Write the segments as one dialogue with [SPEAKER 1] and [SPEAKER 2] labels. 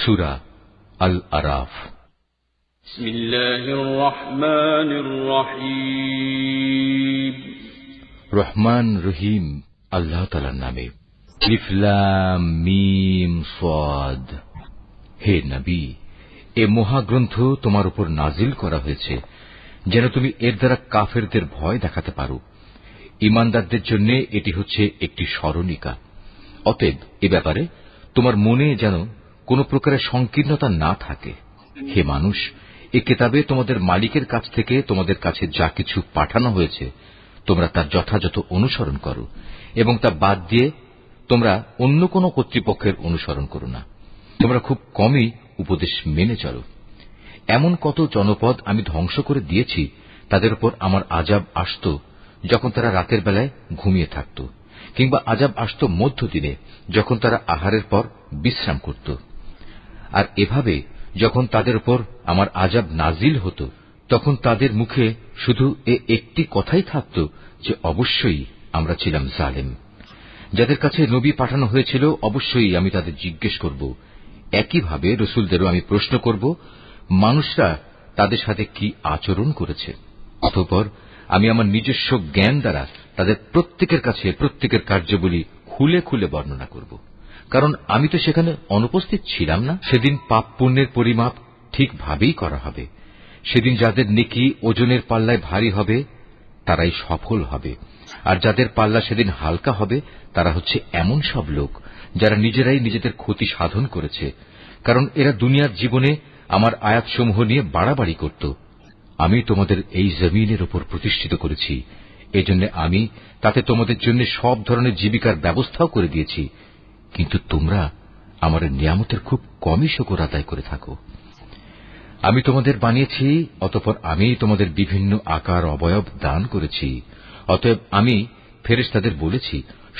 [SPEAKER 1] সূরা আল আরাফ।
[SPEAKER 2] বিসমিল্লাহির রহমানির রহিম।
[SPEAKER 1] রহমান রহিম আল্লাহ তাআলার নামে। আলিফ লাম মিম সাদ। হে নবী, এ মহাগ্রন্থ তোমার উপর নাজিল করা হয়েছে যেন তুমি এর দ্বারা কাফেরদের ভয় দেখাতে পারো। ঈমানদারদের জন্য এটি হচ্ছে একটি স্মরণিকা। অতএব এ ব্যাপারে তোমার মনে যেন কোন প্রকারের সংকীর্ণতা না থাকে। হে মানুষ, এ কিতাবে তোমাদের মালিকের কাছ থেকে তোমাদের কাছে যা কিছু পাঠানো হয়েছে তোমরা তার যথাযথ অনুসরণ করো এবং তা বাদ দিয়ে তোমরা অন্য কোন কর্তৃপক্ষের অনুসরণ করো না। তোমরা খুব কমই উপদেশ মেনে চলো। এমন কত জনপদ আমি ধ্বংস করে দিয়েছি, তাদের উপর আমার আযাব আসত যখন তারা রাতের বেলায় ঘুমিয়ে থাকত, কিংবা আযাব আসত মধ্যদিনে যখন তারা আহারের পর বিশ্রাম করত। আর এভাবে যখন তাদের উপর আমার আযাব নাজিল হতো তখন তাদের মুখে শুধু একটি কথাই থাকত যে অবশ্যই আমরা ছিলাম জালেম। যাদের কাছে নবী পাঠানো হয়েছিল অবশ্যই আমি তাদের জিজ্ঞেস করব, একইভাবে রসুলদেরও আমি প্রশ্ন করব মানুষরা তাদের সাথে কি আচরণ করেছে। অতঃপর আমি আমার নিজস্ব জ্ঞান দ্বারা তাদের প্রত্যেকের কাছে প্রত্যেকের কার্যবলী খুলে খুলে বর্ণনা করব, কারণ আমি তো সেখানে অনুপস্থিত ছিলাম না। সেদিন পাপ পুণ্যের পরিমাপ ঠিকভাবেই করা হবে। সেদিন যাদের নেকি ওজনের পাল্লায় ভারী হবে তারাই সফল হবে, আর যাদের পাল্লা সেদিন হালকা হবে তারা হচ্ছে এমন সব লোক যারা নিজেরাই নিজেদের ক্ষতি সাধন করেছে, কারণ এরা দুনিয়ার জীবনে আমার আয়াতসমূহ নিয়ে বাড়াবাড়ি করত। আমি তোমাদের এই জমিনের উপর প্রতিষ্ঠিত করেছি, এজন্য আমি তাতে তোমাদের জন্য সব ধরনের জীবিকার ব্যবস্থাও করে দিয়েছি, কিন্তু তোমরা আমার নিয়ামতের খুব কমই শুকর আদায় করে থাকো। আমি তোমাদের বানিয়েছি, অতঃপর আমি তোমাদের বিভিন্ন আকার অবয়ব দান করেছি। অতএব আমি ফেরেশতাদের বলেছি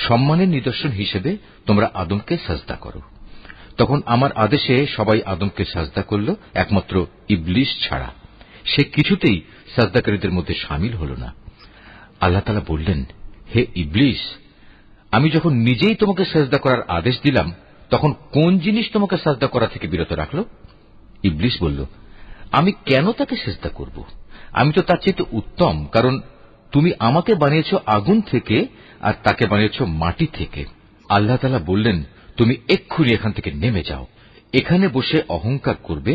[SPEAKER 1] সম্মানের নিদর্শন হিসেবে তোমরা আদমকে সাজদা করো। তখন আমার আদেশে সবাই আদমকে সাজদা করল, একমাত্র ইবলিস ছাড়া। সে কিছুতেই সাজদাকারীদের মধ্যে শামিল হল না। আল্লাহ তাআলা বললেন, হে ইবলিস, আমি যখন নিজেই তোমাকে সাজদা করার আদেশ দিলাম তখন কোন জিনিস তোমাকে সাজদা করা থেকে বিরত রাখল? ইবলিস বলল, আমি কেন তাকে সিজদা করব? আমি তো তার চেয়ে উত্তম, কারণ তুমি আমাকে বানিয়েছ আগুন থেকে আর তাকে বানিয়েছ মাটি থেকে। আল্লাহ তাআলা বললেন, তুমি এক্ষুনি এখান থেকে নেমে যাও। এখানে বসে অহংকার করবে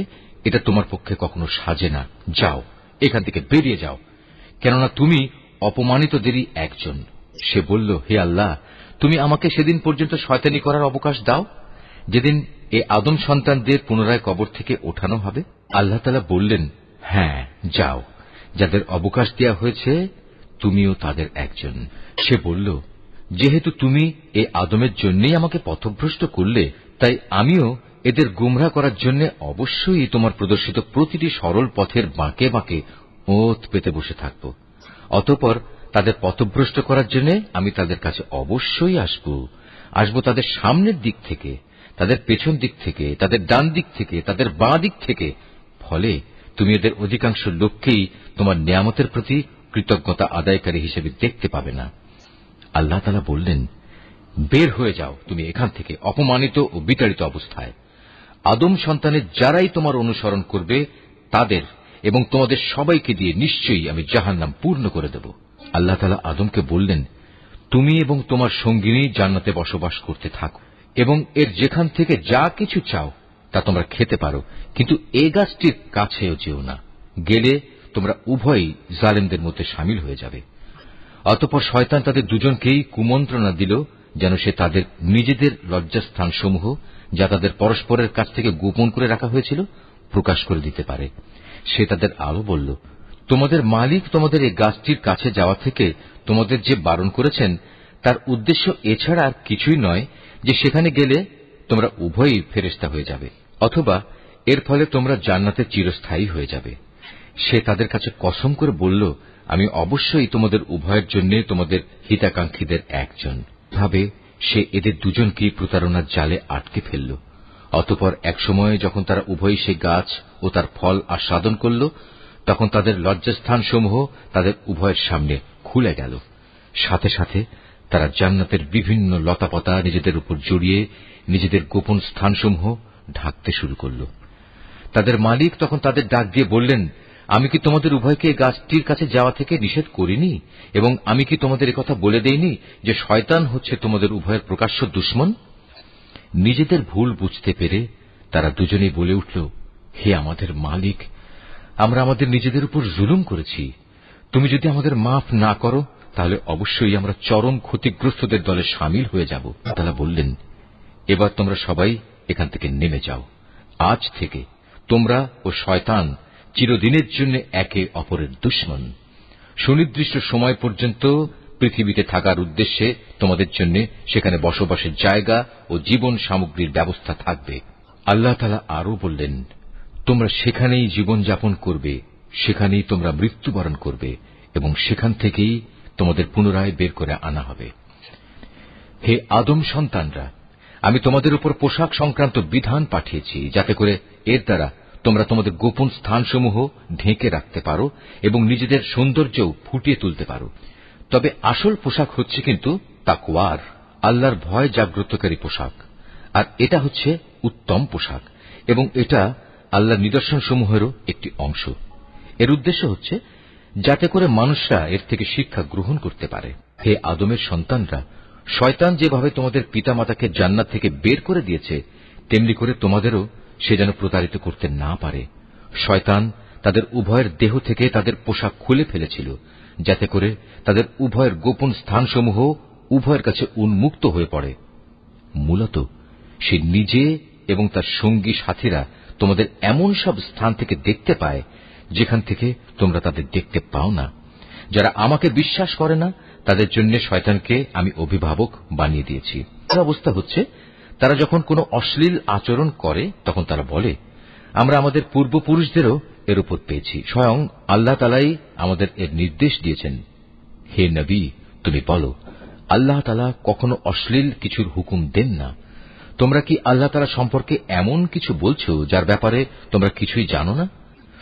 [SPEAKER 1] এটা তোমার পক্ষে কখনো সাজে না। যাও, এখান থেকে বেরিয়ে যাও, কেননা তুমি অপমানিতদেরই একজন। সে বলল, হে আল্লাহ, তুমি আমাকে সেদিন পর্যন্ত শয়তানি করার অবকাশ দাও যেদিন এ আদম সন্তানদের পুনরায় কবর থেকে ওঠানো হবে। আল্লাহ তাআলা বললেন, হ্যাঁ, যাও, যাদের অবকাশ দেয়া হয়েছে তুমিও তাদের একজন। সে বলল, যেহেতু তুমি এ আদমের জন্যই আমাকে পথভ্রষ্ট করলে, তাই আমিও এদের গুমরাহ করার জন্য অবশ্যই তোমার প্রদর্শিত প্রতিটি সরল পথের বাঁকে বাঁকে ওঁত পেতে বসে থাকব। অতঃপর তাদের পথভ্রষ্ট করার জন্য আমি তাদের কাছে অবশ্যই আসব তাদের সামনের দিক থেকে, তাদের পেছন দিক থেকে, তাদের ডান দিক থেকে, তাদের বাঁ দিক থেকে। ফলে তুমি এদের অধিকাংশ লোককেই তোমার নিয়ামতের প্রতি কৃতজ্ঞতা আদায়কারী হিসেবে দেখতে পাবে না। আল্লাহ তাআলা বললেন, বের হয়ে যাও তুমি এখান থেকে অপমানিত ও বিতাড়িত অবস্থায়। আদম সন্তানের যারাই তোমার অনুসরণ করবে তাদের এবং তোমাদের সবাইকে দিয়ে নিশ্চয়ই আমি জাহান্নাম পূর্ণ করে দেব। আল্লাহ তাআলা আদমকে বললেন, তুমি এবং তোমার সঙ্গিনী জান্নাতে বসবাস করতে থাকো এবং এর যেখান থেকে যা কিছু চাও তা তোমরা খেতে পারো, কিন্তু এ গাছটির কাছেও যেও না, গেলে তোমরা উভয়ই জালেমদের মধ্যে শামিল হয়ে যাবে। অতঃপর শয়তান তাদের দুজনকেই কুমন্ত্রণা দিল যেন সে তাদের নিজেদের লজ্জাস্থানসমূহ যা তাদের পরস্পরের কাছ থেকে গোপন করে রাখা হয়েছিল প্রকাশ করে দিতে পারে। সে তাদের আরো বলল, তোমাদের মালিক তোমাদের এই গাছটির কাছে যাওয়া থেকে তোমাদের যে বারণ করেছেন তার উদ্দেশ্য এছাড়া আর কিছুই নয় যে সেখানে গেলে তোমরা উভয়ই ফেরেশতা হয়ে যাবে, অথবা এর ফলে তোমরা জান্নাতে চিরস্থায়ী হয়ে যাবে। সে তাদের কাছে কসম করে বলল, আমি অবশ্যই তোমাদের উভয়ের জন্য তোমাদের হিতাকাঙ্ক্ষীদের একজন। ভাবে সে এদের দুজনকেই প্রতারণার জালে আটকে ফেলল। অতঃপর এক সময় যখন তারা উভয়ই সে গাছ ও তার ফল আস্বাদন করল তখন তাদের লজ্জাস্থানসমূহ তাদের উভয়ের সামনে খুলে গেল। সাথে সাথে তারা জান্নাতের বিভিন্ন লতাপাতা নিজেদের উপর জড়িয়ে নিজেদের গোপন স্থানসমূহ ঢাকতে শুরু করল। তাদের মালিক তখন তাদের ডাক দিয়ে বললেন, আমি কি তোমাদের উভয়কে গাছটির কাছে যাওয়া থেকে নিষেধ করিনি, এবং আমি কি তোমাদের একথা বলে দেইনি যে শয়তান হচ্ছে তোমাদের উভয়ের প্রকাশ্য দুশমন? নিজেদের ভুল বুঝতে পেরে তারা দুজনেই বলে উঠল, হে আমাদের মালিক, আমরা আমাদের নিজেদের উপর জুলুম করেছি। তুমি যদি আমাদের মাফ না করো তাহলে অবশ্যই আমরা চরম ক্ষতিগ্রস্তদের দলে সামিল হয়ে যাব। তারা বললেন, এবার তোমরা সবাই এখান থেকে নেমে যাও। আজ থেকে তোমরা ও শয়তান চিরদিনের জন্য একে অপরের দুশমন। সুনির্দিষ্ট সময় পর্যন্ত পৃথিবীতে থাকার উদ্দেশ্যে তোমাদের জন্য সেখানে বসবাসের জায়গা ও জীবন সামগ্রীর ব্যবস্থা থাকবে। আল্লাহ তাআলা আরও বললেন, তোমরা সেখানেই জীবন যাপন করবে, সেখানেই তোমরা মৃত্যুবরণ করবে, এবং সেখান থেকেই তোমাদের পুনরায় বের করে আনা হবে। হে আদম সন্তানরা, আমি তোমাদের উপর পোশাক সংক্রান্ত বিধান পাঠিয়েছি, যাতে করে এর দ্বারা তোমরা তোমাদের গোপন স্থানসমূহ ঢেকে রাখতে পারো এবং নিজেদের সৌন্দর্যও ফুটিয়ে তুলতে পারো। তবে আসল পোশাক হচ্ছে কিন্তু তাকওয়ার, আল্লাহর ভয় জাগ্রতকারী পোশাক। আর এটা হচ্ছে উত্তম পোশাক, এবং এটা আল্লাহর নিদর্শনসমূহেরও একটি অংশ। এর উদ্দেশ্য হচ্ছে যাতে করে মানুষরা এর থেকে শিক্ষা গ্রহণ করতে পারে। হে আদমের সন্তানরা, শয়তান যেভাবে তোমাদের পিতামাতাকে জান্নাত থেকে বের করে দিয়েছে, তেমনি করে তোমাদেরও সে যেন প্রতারিত করতে না পারে। শয়তান তাদের উভয়ের দেহ থেকে তাদের পোশাক খুলে ফেলেছিল, যাতে করে তাদের উভয়ের গোপন স্থানসমূহ উভয়ের কাছে উন্মুক্ত হয়ে পড়ে। মূলত সে নিজে এবং তার সঙ্গী সাথীরা তোমাদের এমন সব স্থান থেকে দেখতে পায় যেখান থেকে তোমরা তাদের দেখতে পাও না। যারা আমাকে বিশ্বাস করে না তাদের জন্য শয়তানকে আমি অভিভাবক বানিয়ে দিয়েছি। অবস্থা হচ্ছে, তারা যখন কোনো অশ্লীল আচরণ করে তখন তারা বলে, আমরা আমাদের পূর্বপুরুষদেরও এর উপর পেয়েছি, স্বয়ং আল্লাহ তাআলাই আমাদের এর নির্দেশ দিয়েছেন। হে নবী, তুমি বলো, আল্লাহ তাআলা কখনো অশ্লীল কিছুর হুকুম দেন না। তোমরা কি আল্লাহ তাআলা সম্পর্কে এমন কিছু বলছো যার ব্যাপারে তোমরা কিছুই জানো না?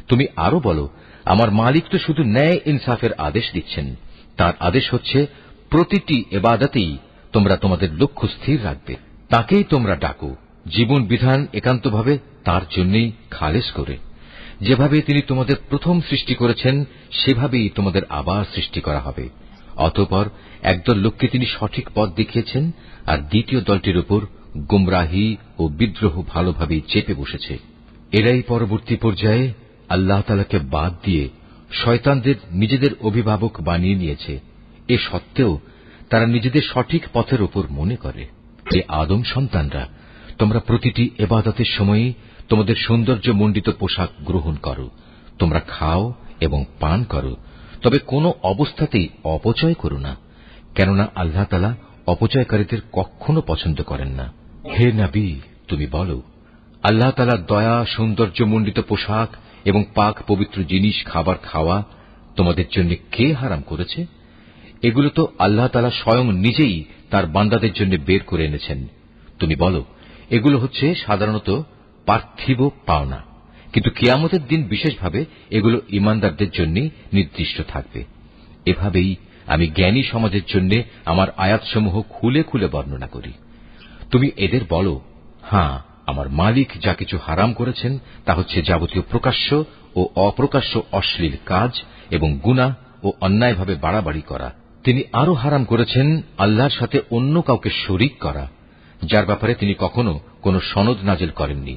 [SPEAKER 1] তুমি আরো বলো, আমার মালিক তো শুধু ন্যায় ইনসাফের আদেশ দিচ্ছেন। তার আদেশ হচ্ছে প্রতিটি ইবাদতেই তোমরা তোমাদের লক্ষ্য স্থির রাখবে, তাকেই তোমরা ডাকো, জীবন বিধান একান্তভাবে তার জন্যই খালেস করে। যেভাবে তিনি তোমাদের প্রথম সৃষ্টি করেছেন সেভাবেই তোমাদের আবার সৃষ্টি করা হবে। অতঃপর একদল লোককে তিনি সঠিক পথ দেখিয়েছেন, আর দ্বিতীয় দলটির উপর গুমরাহি ও বিদ্রোহ ভালোভাবেই চেপে বসেছে। এরাই পরবর্তী পর্যায়ে আল্লাহ তাআলাকে বাদ দিয়ে শয়তানদের নিজেদের অভিভাবক বানিয়ে নিয়েছে। এ সত্ত্বেও তারা নিজেদের সঠিক পথের উপর মনে করে। হে আদম সন্তানরা, তোমরা প্রতিটি ইবাদতের সময়ই তোমাদের সৌন্দর্যমণ্ডিত পোশাক গ্রহণ করো, তোমরা খাও এবং পান করো, তবে কোনো অবস্থাতেই অপচয় করো না, কেননা আল্লাহ তাআলা অপচয়কারীদের কখনো পছন্দ করেন না। হে নবী, তুমি বলো, আল্লাহ তাআলার দয়া, সৌন্দর্যমণ্ডিত পোশাক এবং পাক পবিত্র জিনিস খাবার খাওয়া তোমাদের জন্য কে হারাম করেছে? এগুলো তো আল্লাহ তাআলা স্বয়ং নিজেই তার বান্দাদের জন্য বের করে এনেছেন। তুমি বলো, এগুলো হচ্ছে সাধারণত পার্থিব পাওনা, কিন্তু কিয়ামতের দিন বিশেষভাবে এগুলো ঈমানদারদের জন্য নির্দিষ্ট থাকবে। এভাবেই আমি জ্ঞানী সমাজের জন্য আমার আয়াতসমূহ খুলে খুলে বর্ণনা করি। তুমি এদের বলো, হ্যাঁ, আমার মালিক যা কিছু হারাম করেছেন তা হচ্ছে যাবতীয় প্রকাশ্য ও অপ্রকাশ্য অশ্লীল কাজ এবং গুনাহ ও অন্যায়ভাবে বাড়াবাড়ি করা। তিনি আরো হারাম করেছেন আল্লাহর সাথে অন্য কাউকে শরীক করা, যার ব্যাপারে তিনি কখনো কোনো সনদ নাজিল করেননি,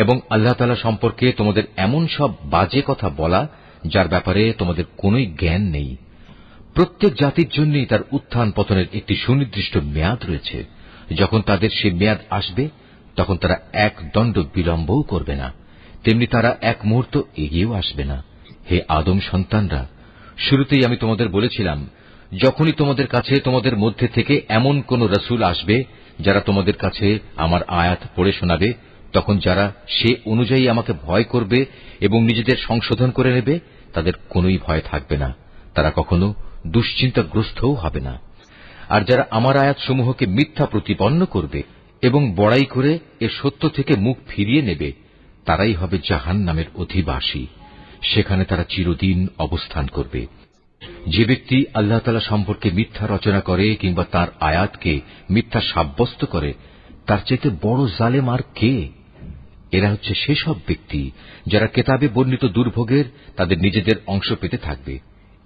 [SPEAKER 1] এবং আল্লাহ তাআলা সম্পর্কে তোমাদের এমন সব বাজে কথা বলা যার ব্যাপারে তোমাদের কোনোই জ্ঞান নেই। প্রত্যেক জাতির জন্যই তার উত্থান পতনের একটি সুনির্দিষ্ট মেয়াদ রয়েছে। যখন তাদের সে মেয়াদ আসবে তখন তারা এক দণ্ড বিলম্বও করবে না, তেমনি তারা এক মুহূর্ত এগিয়েও আসবে না। হে আদম সন্তানরা, শুরুতেই আমি তোমাদের বলেছিলাম, যখনই তোমাদের কাছে তোমাদের মধ্যে থেকে এমন কোন রসুল আসবে যারা তোমাদের কাছে আমার আয়াত পড়ে শোনাবে, তখন যারা সে অনুযায়ী আমাকে ভয় করবে এবং নিজেদের সংশোধন করে নেবে তাদের কোনোই ভয় থাকবে না, তারা কখনো দুশ্চিন্তাগ্রস্তও হবে না। আর যারা আমার আয়াতসমূহকে মিথ্যা প্রতিপন্ন করবে এবং বড়াই করে এর সত্য থেকে মুখ ফিরিয়ে নেবে, তারাই হবে জাহান্নামের অধিবাসী। সেখানে তারা চিরদিন অবস্থান করবে। যে ব্যক্তি আল্লাহ তাআলা সম্পর্কে মিথ্যা রচনা করে কিংবা তার আয়াতকে মিথ্যা সাব্যস্ত করে, তার চাইতে বড় জালেম আর কে? এরা হচ্ছে সেসব ব্যক্তি যারা কেতাবে বর্ণিত দুর্ভোগের তাদের নিজেদের অংশ পেতে থাকবে।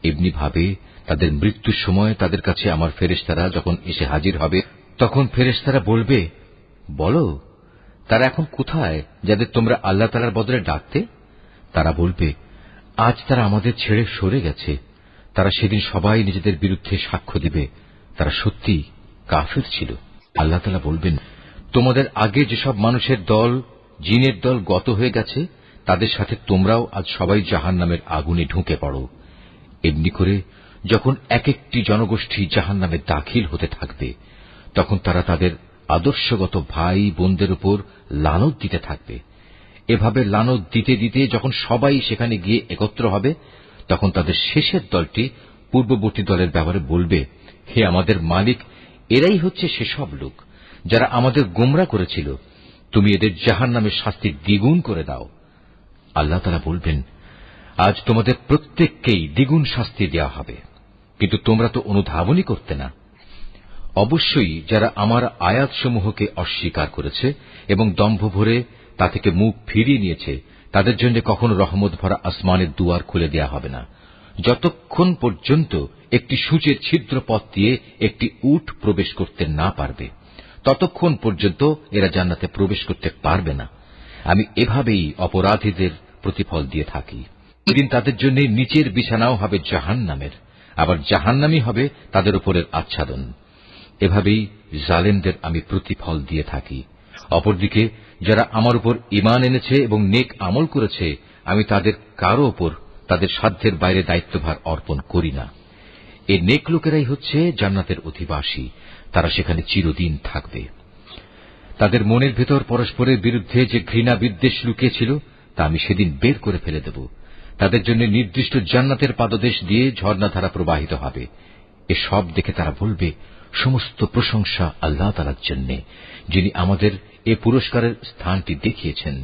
[SPEAKER 1] এমনি ভাবে তাদের মৃত্যুর সময় তাদের কাছে আমার ফেরেশতারা যখন এসে হাজির হবে, তখন ফেরেশতারা বলবে, বলো তারা এখন কোথায় যাদের তোমরা আল্লাহ তাআলার বদলে ডাকতে? তারা বলবে, আজ তারা আমাদের ছেড়ে সরে গেছে। তারা সেদিন সবাই নিজেদের বিরুদ্ধে সাক্ষ্য দিবে, তারা সত্যি কাফির ছিল। আল্লাহ তাআলা বলবেন, তোমাদের আগে যেসব মানুষের দল, জিনের দল গত হয়ে গেছে, তাদের সাথে তোমরাও আজ সবাই জাহান্নামের আগুনে ঢুকে পড়ো। এমনি করে যখন এক একটি জনগোষ্ঠী জাহান্নামে দাখিল হতে থাকবে, তখন তারা তাদের আদর্শগত ভাই বোনদের উপর লানত দিতে থাকবে। এভাবে লানত দিতে দিতে যখন সবাই সেখানে গিয়ে একত্র হবে, তখন তাদের শেষের দলটি পূর্ববর্তী দলের ব্যাপারে বলবে, হে আমাদের মালিক, এরাই হচ্ছে সেসব লোক যারা আমাদের গোমরা করেছিল, তুমি এদের জাহান্নামের শাস্তি দ্বিগুণ করে দাও। আল্লাহ তাআলা বলবেন, আজ তোমাদের প্রত্যেককেই দ্বিগুণ শাস্তি দেওয়া হবে, কিন্তু তোমরা তো অনুধাবনই করতে না। অবশ্যই যারা আমার আয়াতসমূহকে অস্বীকার করেছে এবং দম্ভ ভরে তা থেকে মুখ ফিরিয়ে নিয়েছে, তাদের জন্য কখনো রহমত ভরা আসমানের দুয়ার খুলে দেয়া হবে না, যতক্ষণ পর্যন্ত একটি সূচের ছিদ্র পথ দিয়ে একটি উট প্রবেশ করতে না পারবে, ততক্ষণ পর্যন্ত এরা জান্নাতে প্রবেশ করতে পারবে না। আমি এভাবেই অপরাধীদের প্রতিফল দিয়ে থাকি। এদিন তাদের জন্য নিচের বিছানাও হবে জাহান্নামের, আবার জাহান্নামই হবে তাদের উপরের আচ্ছাদন। এভাবেই জালেমদের আমি প্রতিফল দিয়ে থাকি। অপরদিকে যারা আমার উপর ঈমান এনেছে এবং নেক আমল করেছে, আমি তাদের কারো উপর তাদের সাধ্যের বাইরে দায়িত্বভার অর্পণ করি না। এই নেক লোকেরাই হচ্ছে জান্নাতের অধিবাসী, তারা সেখানে চিরদিন থাকবে। তাদের মনের ভেতর পরস্পরের বিরুদ্ধে যে ঘৃণা বিদ্বেষ লুকিয়েছিল, তা আমি সেদিন বের করে ফেলে দেব। তাদের জন্য নির্দিষ্ট জান্নাতের পাদদেশ দিয়ে ঝর্ণাধারা প্রবাহিত হবে। এসব দেখে তারা বলবে, সমস্ত প্রশংসা আল্লাহ তাআলার জন্য, যিনি আমাদের এ পুরস্কারের স্থানটি দেখিয়েছেন।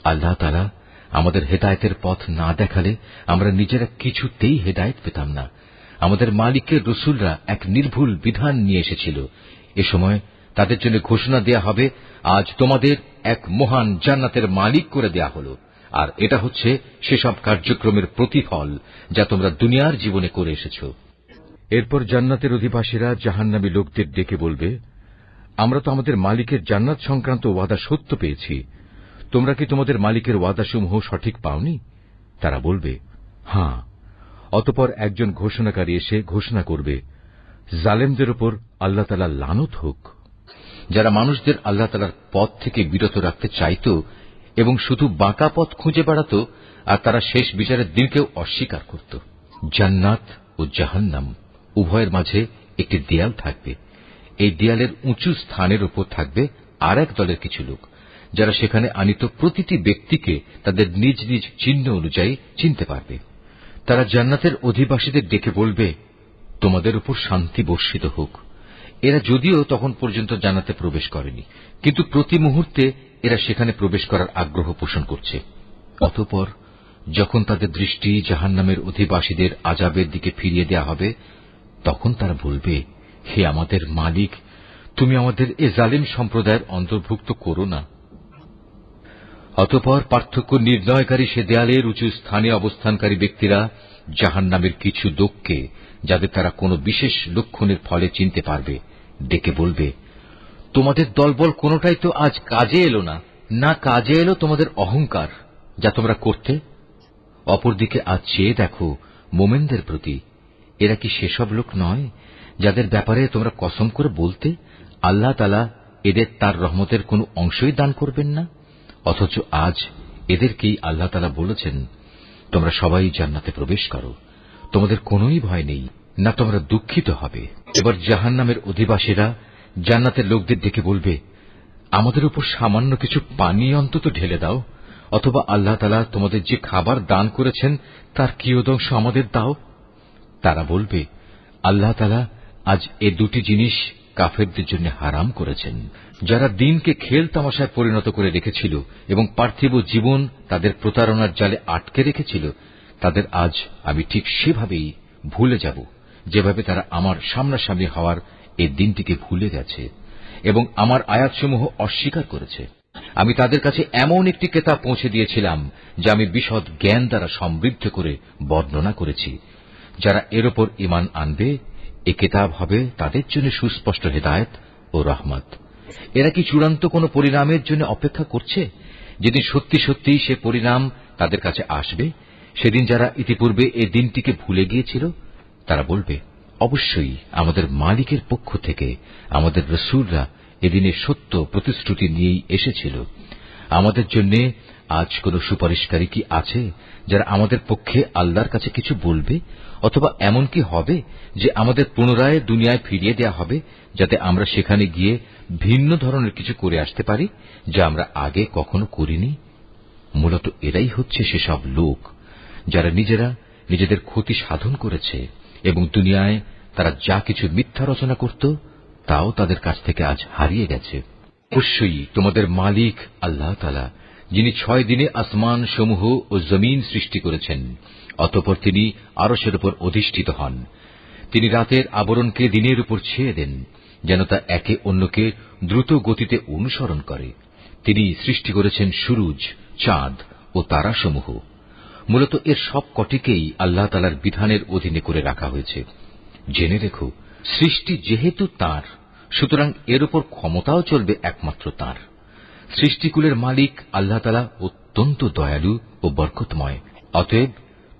[SPEAKER 1] আল্লাহ তাআলা আমাদের হেদায়েতের পথ না দেখালে আমরা নিজেরা কিছুতেই হেদায়েত পেতাম না। আমাদের মালিকের রসুলরা এক নির্ভুল বিধান নিয়ে এসেছিল। এ সময় তাদের জন্য ঘোষণা দেয়া হবে, আজ তোমাদের এক মহান জান্নাতের মালিক করে দেয়া হল, আর এটা হচ্ছে সেসব কার্যক্রমের প্রতিফল যা তোমরা দুনিয়ার জীবনে করে এসেছ। এরপর জান্নাতের অধিবাসীরা জাহান্নামী লোকদের ডেকে বলবে, আমরা তো আমাদের মালিকের জান্নাত সংক্রান্ত ওয়াদা সত্য পেয়েছি, তোমরা কি তোমাদের মালিকের ওয়াদাসমূহ সঠিক পাওনি? তারা বলবে, হ্যাঁ। অতঃপর একজন ঘোষণাকারী এসে ঘোষণা করবে, জালেমদের উপর আল্লাহ তাআলার লানত হোক। যারা মানুষদের আল্লাহ তাআলার পথ থেকে বিরত রাখতে চাইত এবং শুধু বাঁকা পথ খুঁজে বেড়াত, আর তারা শেষ বিচারের দিনকেও অস্বীকার করত। জান্নাত ও জাহান্নাম উভয়ের মাঝে একটি দেয়াল থাকবে। এই দেয়ালের উঁচু স্থানের উপর থাকবে আর এক দলের কিছু লোক, যারা সেখানে আনিত প্রতিটি ব্যক্তিকে তাদের নিজ নিজ চিহ্ন অনুযায়ী চিনতে পারবে। তারা জান্নাতের অধিবাসীদের ডেকে বলবে, তোমাদের উপর শান্তি বর্ষিত হোক। এরা যদিও তখন পর্যন্ত জান্নাতে প্রবেশ করেনি, কিন্তু প্রতি মুহূর্তে এরা সেখানে প্রবেশ করার আগ্রহ পোষণ করছে। অতঃপর যখন তাদের দৃষ্টি জাহান্নামের অধিবাসীদের আযাবের দিকে ফিরিয়ে দেয়া হবে, তখন তারা বলবে, হে আমাদের মালিক, তুমি আমাদের এ জালিম সম্প্রদায়ের অন্তর্ভুক্ত করো না। অতঃপর পার্থক্য নির্ণয়কারী সে দেয়ালের উঁচু স্থানে অবস্থানকারী ব্যক্তিরা জাহান্নামের কিছু লোককে, যাদের তারা কোনো বিশেষ লক্ষণের ফলে চিনতে পারবে, ডেকে বলবে, তোমাদের দলবল কোনোটাই তো আজ কাজে এলো না, না কাজে এলো তোমাদের অহংকার যা তোমরা করতে। অপরদিকে আজ চেয়ে দেখো মোমেনদের প্রতি, এরা কি সেসব লোক নয় যাদের ব্যাপারে তোমরা কসম করে বলতে, আল্লাহ তাআলা এদের তার রহমতের কোনো অংশই দান করবেন না? অথচ আজ এদেরকেই আল্লাহ তাআলা বলেছেন, তোমরা সবাই জান্নাতে প্রবেশ করো, তোমাদের কোনোই ভয় নেই, না তোমরা দুঃখিত হবে। এবার জাহান্নামের অধিবাসীরা জান্নাতের লোকদের ডেকে বলবে, আমাদের উপর সামান্য কিছু পানি অন্তত ঢেলে দাও, অথবা আল্লাহ তাআলা তোমাদের যে খাবার দান করেছেন তার কিয়দংশ আমাদের দাও। তারা বলবে, আল্লাহ তাআলা আজ এ দুটি জিনিস কাফেরদের জন্য হারাম করেছেন। যারা দিনকে খেল তামাশায় পরিণত করে রেখেছিল এবং পার্থিব জীবন তাদের প্রতারণার জালে আটকে রেখেছিল, তাদের আজ আমি ঠিক সেভাবেই ভুলে যাব যেভাবে তারা আমার সামনাসামনি হওয়ার এই দিনটিকে ভুলে গেছে এবং আমার আয়াতসমূহ অস্বীকার করেছে। আমি তাদের কাছে এমন একটি কিতাব পৌঁছে দিয়েছিলাম যা আমি বিশদ জ্ঞান দ্বারা সমৃদ্ধ করে বর্ণনা করেছি। যারা এর ওপর ঈমান আনবে, এ কিতাব হবে তাদের জন্য সুস্পষ্ট হেদায়েত ও রহমত। এরা কি চূড়ান্ত কোন পরিণামের জন্য অপেক্ষা করছে? যেদিন সত্যি সত্যি সে পরিণাম তাদের কাছে আসবে, সেদিন যারা ইতিপূর্বে এ দিনটিকে ভুলে গিয়েছিল তারা বলবে, অবশ্যই আমাদের মালিকের পক্ষ থেকে আমাদের রাসূলরা এদিনের সত্য প্রতিশ্রুতি নিয়েই এসেছিল। আমাদের জন্য আজ কোন সুপারিশকারী কি আছে যারা আমাদের পক্ষে আল্লাহর কাছে কিছু বলবে? অথবা এমন কি হবে যে আমাদের পুনরায় দুনিয়ায় ফিরিয়ে দেয়া হবে, যাতে আমরা সেখানে গিয়ে ভিন্ন ধরনের কিছু করে আসতে পারি যা আমরা আগে কখনো করিনি? মূলত এরাই হচ্ছে সেসব লোক যারা নিজেরা নিজেদের ক্ষতি সাধন করেছে এবং দুনিয়ায় তারা যা কিছু মিথ্যা রচনা করত তাও তাদের কাছ থেকে আজ হারিয়ে গেছে। অবশ্যই তোমাদের মালিক আল্লাহ তাআলা, যিনি 6 দিনে আসমান সমূহ ও জমিন সৃষ্টি করেছেন, অতঃপর তিনি আরশের উপর অধিষ্ঠিত হন। তিনি রাতের আবরণকে দিনের উপর ছেয়ে দেন যেন তা একে অন্যকে দ্রুত গতিতে অনুসরণ করে। তিনি সৃষ্টি করেছেন সূরজ, চাঁদ ও তারাসমূহ। মূলত এর সব কটিকেই আল্লাহ তাআলার বিধানের অধীনে করে রাখা হয়েছে। জেনে রেখো, সৃষ্টি যেহেতু তাঁর, সুতরাং এর উপর ক্ষমতাও চলবে একমাত্র তাঁর। সৃষ্টিকুলের মালিক আল্লাহ তাআলা অত্যন্ত দয়ালু ও বরকতময়। অতএব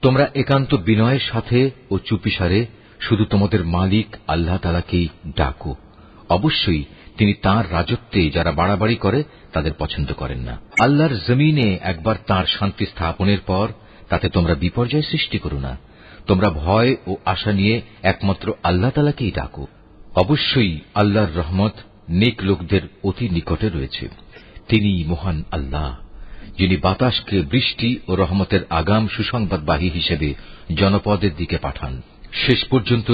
[SPEAKER 1] তোমরা একান্ত বিনয়ের সাথে ও চুপিসারে শুধু তোমাদের মালিক আল্লাহ তাআলাকেই ডাকো। অবশ্যই তিনি তাঁর রাজত্বে যারা বাড়াবাড়ি করে তাদের পছন্দ করেন না। আল্লাহর জমিনে একবার তাঁর শান্তি স্থাপনের পর তাতে তোমরা বিপর্যয় সৃষ্টি করো না। তোমরা ভয় ও আশা নিয়ে একমাত্র আল্লাহ তাআলাকেই ডাকো। অবশ্যই আল্লাহর রহমত নেক লোকদের অতি নিকটে রয়েছে। তিনি মহান আল্লাহ, যিনি বাতাসকে বৃষ্টি ও রহমতের আগাম সুসংবাদবাহী হিসেবে জনপদের দিকে পাঠান। শেষ পর্যন্ত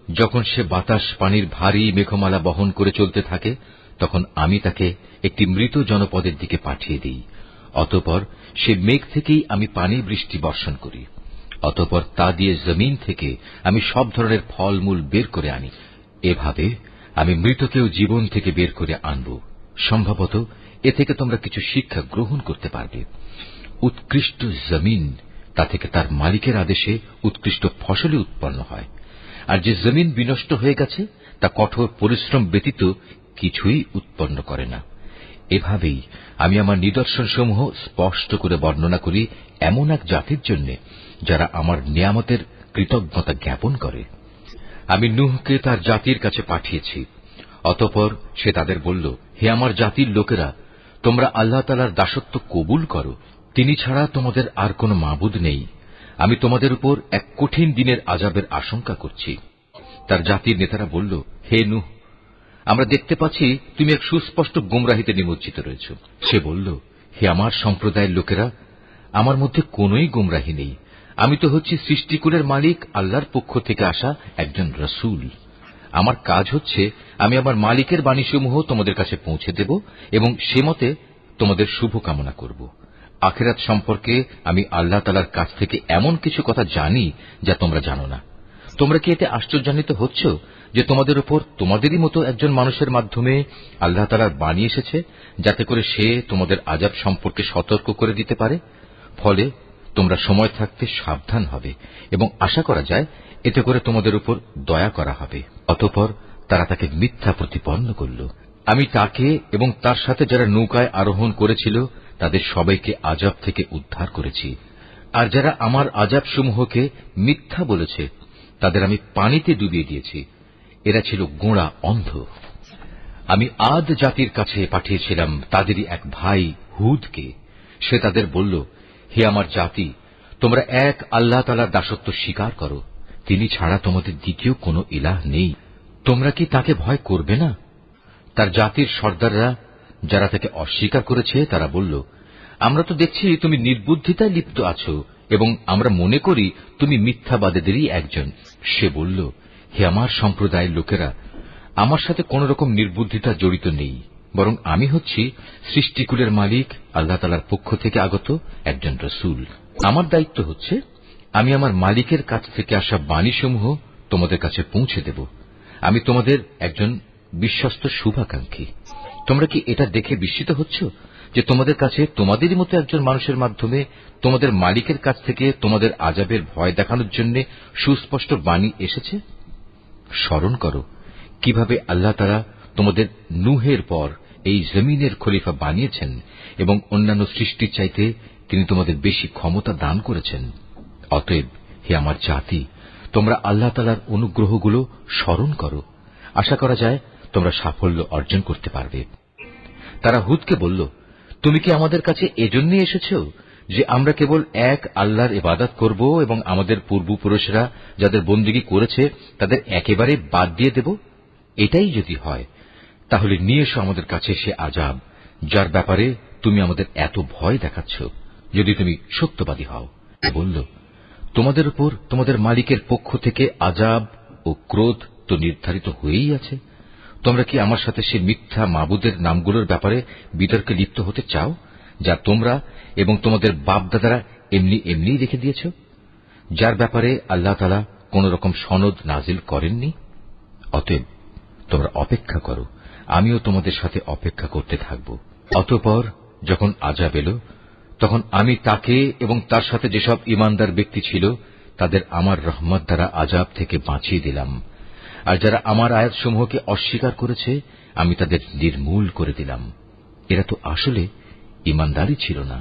[SPEAKER 1] যখন সে বাতাস পানির ভারী মেঘমালা বহন করে চলতে থাকে, তখন আমি তাকে একটি মৃত জনপদের দিকে পাঠিয়ে দিই। অতঃপর সে মেঘ থেকেই আমি পানি বৃষ্টি বর্ষণ করি। অতঃপর তা দিয়ে জমিন থেকে আমি সব ধরনের ফলমূল বের করে আনি। এভাবে আমি মৃতকেও জীবন থেকে বের করে আনব। সম্ভবত এ থেকে তোমরা কিছু শিক্ষা গ্রহণ করতে পারবে। উৎকৃষ্ট জমিন, তা থেকে তার মালিকের আদেশে উৎকৃষ্ট ফসলই উৎপন্ন হয়। আর যে জমিন বিনষ্ট হয়ে গেছে তা কঠোর পরিশ্রম ব্যতীত কিছুই উৎপন্ন করে না। এভাবেই আমি আমার নিদর্শনসমূহ স্পষ্ট করে বর্ণনা করি এমন এক জাতির জন্য যারা আমার নিয়ামতের কৃতজ্ঞতা জ্ঞাপন করে। আমি নূহকে তার জাতির কাছে পাঠিয়েছি। অতঃপর সে তাদের বলল, হে আমার জাতির লোকেরা, তোমরা আল্লাহ তাআলার দাসত্ব কবুল করো। তিনি ছাড়া তোমাদের আর কোন মাবুদ নেই। আমি তোমাদের উপর এক কঠিন দিনের আযাবের আশঙ্কা করছি। তার জাতির নেতারা বলল, হে নূহ, আমরা দেখতে পাচ্ছি তুমি এক সুস্পষ্ট গুমরাহিতে নিমজ্জিত রয়েছ। সে বলল, হে আমার সম্প্রদায়ের লোকেরা, আমার মধ্যে কোনই গুমরাহি নেই। আমি তো হচ্ছি সৃষ্টিকুলের মালিক আল্লাহর পক্ষ থেকে আসা একজন রাসূল। আমার কাজ হচ্ছে আমি আমার মালিকের বাণীসমূহ তোমাদের কাছে পৌঁছে দেব এবং সে মতে তোমাদের শুভ কামনা করব। আখিরাত সম্পর্কে আমি আল্লাহ তাআলার কাছ থেকে এমন কিছু কথা জানি যা তোমরা জানো না। তোমরা কি এতে আশ্চর্যান্বিত হচ্ছ যে তোমাদের উপর তোমাদেরই মতো একজন মানুষের মাধ্যমে আল্লাহ তাআলার বাণী এসেছে, যাতে করে সে তোমাদের আযাব সম্পর্কে সতর্ক করে দিতে পারে? ফলে তোমরা সময় থাকতে সাবধান হবে এবং আশা করা যায় এতে করে তোমাদের উপর দয়া করা হবে। অতঃপর তারা তাকে মিথ্যা প্রতিপন্ন করল। আমি তাকে এবং তার সাথে যারা নৌকায় আরোহণ করেছিল তাদের সবাইকে আযাব থেকে উদ্ধার করেছি। আর যারা আমার আযাবসমূহকে মিথ্যা বলেছে তাদের আমি পানিতে ডুবিয়ে দিয়েছি। এরা ছিল গোঁড়া অন্ধ। আমি আদ জাতির কাছে পাঠিয়েছিলাম তাদেরই এক ভাই হুদকে। সে তাদের বলল, হে আমার জাতি, তোমরা এক আল্লাহ তাআলার দাসত্ব স্বীকার করো। তিনি ছাড়া তোমাদের দ্বিতীয় কোন ইলাহ নেই। তোমরা কি তাকে ভয় করবে না? তার জাতির সর্দাররা যারা তাকে অস্বীকার করেছে তারা বলল, আমরা তো দেখছি তুমি নির্বুদ্ধিতায় লিপ্ত আছো এবং আমরা মনে করি তুমি মিথ্যাবাদীদেরই একজন। সে বলল, হে আমার সম্প্রদায়ের লোকেরা, আমার সাথে কোন রকম নির্বুদ্ধিতা জড়িত নেই, বরং আমি হচ্ছি সৃষ্টিকুলের মালিক আল্লাহ তাআলার পক্ষ থেকে আগত একজন রাসূল। আমার দায়িত্ব হচ্ছে আমি আমার মালিকের কাছ থেকে আসা বাণীসমূহ তোমাদের কাছে পৌঁছে দেব। আমি তোমাদের একজন বিশ্বস্ত শুভাকাঙ্ক্ষী। তোমরা কি এটা দেখে বিস্মিত হচ্ছ যে তোমাদের কাছে তোমাদেরই মতো একজন মানুষের মাধ্যমে তোমাদের মালিকের কাছ থেকে তোমাদের আযাবের ভয় দেখানোর জন্য সুস্পষ্ট বাণী এসেছে? স্মরণ করো কিভাবে আল্লাহ তাআলা তোমাদের নূহের পর এই জমিনের খলিফা বানিয়েছেন এবং অন্যান্য সৃষ্টির চাইতে তিনি তোমাদের বেশি ক্ষমতা দান করেছেন। অতএব হে আমার জাতি, তোমরা আল্লাহ তাআলার অনুগ্রহগুলো স্মরণ করো। আশা করা যায় তোমরা সাফল্য অর্জন করতে পারবে। তারা হুদকে বলল, তুমি কি আমাদের কাছে এজন্য এসেছ যে আমরা কেবল এক আল্লাহর ইবাদত করব এবং আমাদের পূর্বপুরুষরা যাদের বন্দেগী করেছে তাদের একেবারে বাদ দিয়ে দেব? এটাই যদি হয় তাহলে নিয়ে এসো আমাদের কাছে সে আযাব যার ব্যাপারে তুমি আমাদের এত ভয় দেখাচ্ছ, যদি তুমি সত্যবাদী হও। বলল, তোমাদের উপর তোমাদের মালিকের পক্ষ থেকে আযাব ও ক্রোধ তো নির্ধারিত হয়েই আছে। তোমরা কি আমার সাথে সে মিথ্যা মাবুদের নামগুলোর ব্যাপারে বিতর্কে লিপ্ত হতে চাও, যা তোমরা এবং তোমাদের বাপদাদারা এমনি এমনিই রেখে দিয়েছ, যার ব্যাপারে আল্লাহ তাআলা কোন রকম সনদ নাজিল করেননি? অতএব তোমরা অপেক্ষা করো, আমিও তোমাদের সাথে অপেক্ষা করতে থাকব। অতঃপর যখন আযাব এল, তখন আমি তাকে এবং তার সাথে যেসব ঈমানদার ব্যক্তি ছিল তাদের আমার রহমত দ্বারা আযাব থেকে বাঁচিয়ে দিলাম, আর যারা আমার আয়াতসমূহকে অস্বীকার করেছে আমি তাদের নির্মূল করে দিলাম। এরা তো আসলে ঈমানদারই ছিল না।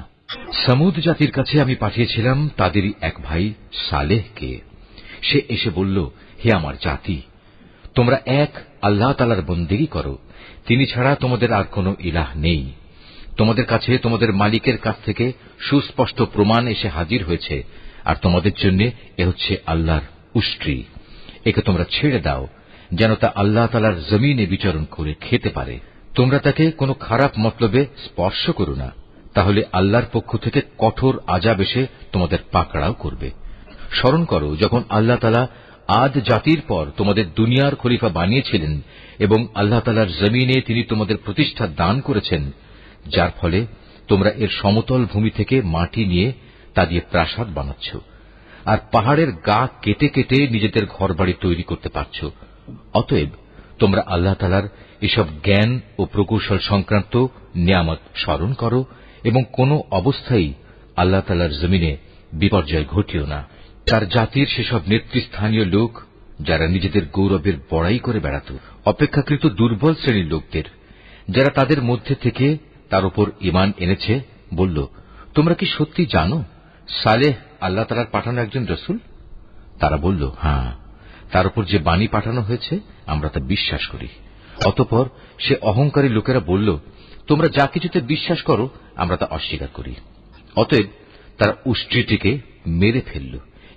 [SPEAKER 1] সমুদ জাতির কাছে আমি পাঠিয়েছিলাম তাদেরই এক ভাই সালেহকে। সে এসে বলল, হে আমার জাতি, তোমরা এক আল্লাহ তাআলার বন্দেগী করো, তিনি ছাড়া তোমাদের আর কোন ইলাহ নেই। তোমাদের কাছে তোমাদের মালিকের কাছ থেকে সুস্পষ্ট প্রমাণ এসে হাজির হয়েছে, আর তোমাদের জন্য এ হচ্ছে আল্লাহর উষ্ট্রি। একে তোমরা ছেড়ে দাও যেন তা আল্লাহ তাআলার জমিনে বিচরণ করে খেতে পারে। তোমরা তাকে কোনো খারাপ মতলবে স্পর্শ করো না, তাহলে আল্লাহর পক্ষ থেকে কঠোর আযাব এসে তোমাদের পাকড়াও করবে। স্মরণ করো যখন আল্লাহ তাআলা আদ জাতির পর তোমাদের দুনিয়ার খলিফা বানিয়েছিলেন এবং আল্লাহ তাআলার জমিনে তিনি তোমাদের প্রতিষ্ঠা দান করেছেন, যার ফলে তোমরা এর সমতল ভূমি থেকে মাটি নিয়ে তা দিয়ে প্রাসাদ বানাচ্ছ, আর পাহাড়ের গা কেটে কেটে নিজেদের ঘরবাড়ি তৈরি করতে পারছ। অতএব তোমরা আল্লাহ তাআলার এসব জ্ঞান ও প্রকৌশল সংক্রান্ত নিয়ামত স্মরণ করো এবং কোন অবস্থায় আল্লাহ তাআলার জমিনে বিপর্যয় ঘটিও না। তার জাতির সেসব নেতৃস্থানীয় লোক যারা নিজেদের গৌরবের বড়াই করে বেড়াত, অপেক্ষাকৃত দুর্বল শ্রেণীর লোকদের যারা তাদের মধ্যে থেকে তার উপর ঈমান এনেছে, বলল, তোমরা কি সত্যি জানো সালেহ আল্লাহ তাআলার পাঠানো একজন রাসূল? তারা বলল, হ্যাঁ, তার উপর যে বাণী পাঠানো হয়েছে আমরা তা বিশ্বাস করি। অতঃপর সে অহংকারী লোকেরা বলল, তোমরা যা কিছুতে বিশ্বাস করো আমরা তা অস্বীকার করি। অতএব তারা উষ্ট্রিটিকে মেরে ফেলল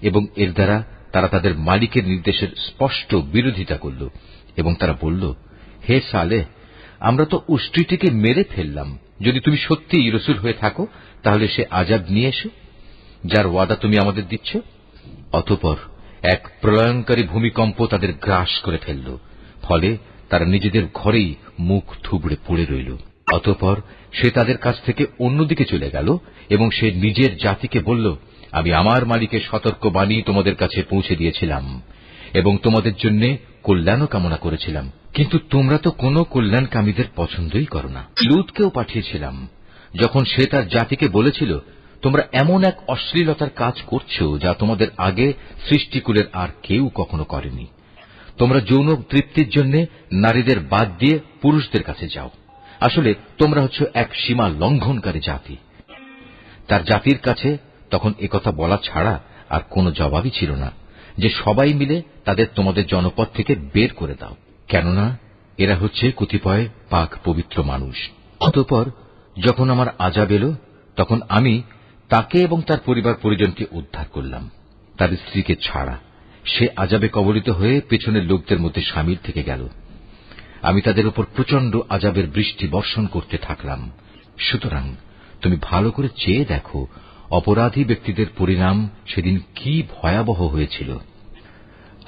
[SPEAKER 1] এবং এর দ্বারা তারা তাদের মালিকের নির্দেশের স্পষ্ট বিরোধিতা করল এবং তারা বলল, হে সালেহ, আমরা তো উষ্ট্রিটিকে মেরে ফেললাম, যদি তুমি সত্যিই রাসূল হয়ে থাকো তাহলে সে আযাব নিয়ে এসো যার ওয়াদা তুমি আমাদের দিচ্ছ। অতঃপর এক প্রলয়ঙ্কারী ভূমিকম্প তাদের গ্রাস করে ফেলল, ফলে তারা নিজেদের ঘরেই মুখ থুবড়ে পড়ে রইল। অতঃপর সে তাদের কাছ থেকে অন্যদিকে চলে গেল এবং সে নিজের জাতিকে বলল, আমি আমার মালিকের সতর্কবাণী তোমাদের কাছে পৌঁছে দিয়েছিলাম এবং তোমাদের জন্য কল্যাণও কামনা করেছিলাম, কিন্তু তোমরা তো কোনো কল্যাণকামীদের পছন্দই করো না। লূতকেও পাঠিয়েছিলাম যখন সে তার জাতিকে বলেছিল, তোমরা এমন এক অশ্লীলতার কাজ করছো যা তোমাদের আগে সৃষ্টিকুলের আর কেউ কখনো করেনি। তোমরা যৌন তৃপ্তির জন্য নারীদের বাদ দিয়ে পুরুষদের কাছে যাও। আসলে তোমরা হচ্ছ এক সীমা লঙ্ঘনকারী জাতি। তার জাতির কাছে তখন একথা বলা ছাড়া আর কোনো জবাবই ছিল না যে সবাই মিলে তাদের তোমাদের জনপদ থেকে বের করে দাও, কেননা এরা হচ্ছে কতিপয় পাক পবিত্র মানুষ। অতঃপর যখন আমার আযাব এল, তখন আমি তাকে এবং তার পরিবার পরিজনকে উদ্ধার করলাম, তার স্ত্রীকে ছাড়া। সে আযাবে কবলিত হয়ে পেছনের লোকদের মধ্যে শামিল থেকে গেল। আমি তাদের উপর প্রচন্ড আযাবের বৃষ্টি বর্ষণ করতে থাকলাম। সুতরাং তুমি ভালো করে চেয়ে দেখো অপরাধী ব্যক্তিদের পরিণাম সেদিন কি ভয়াবহ হয়েছিল।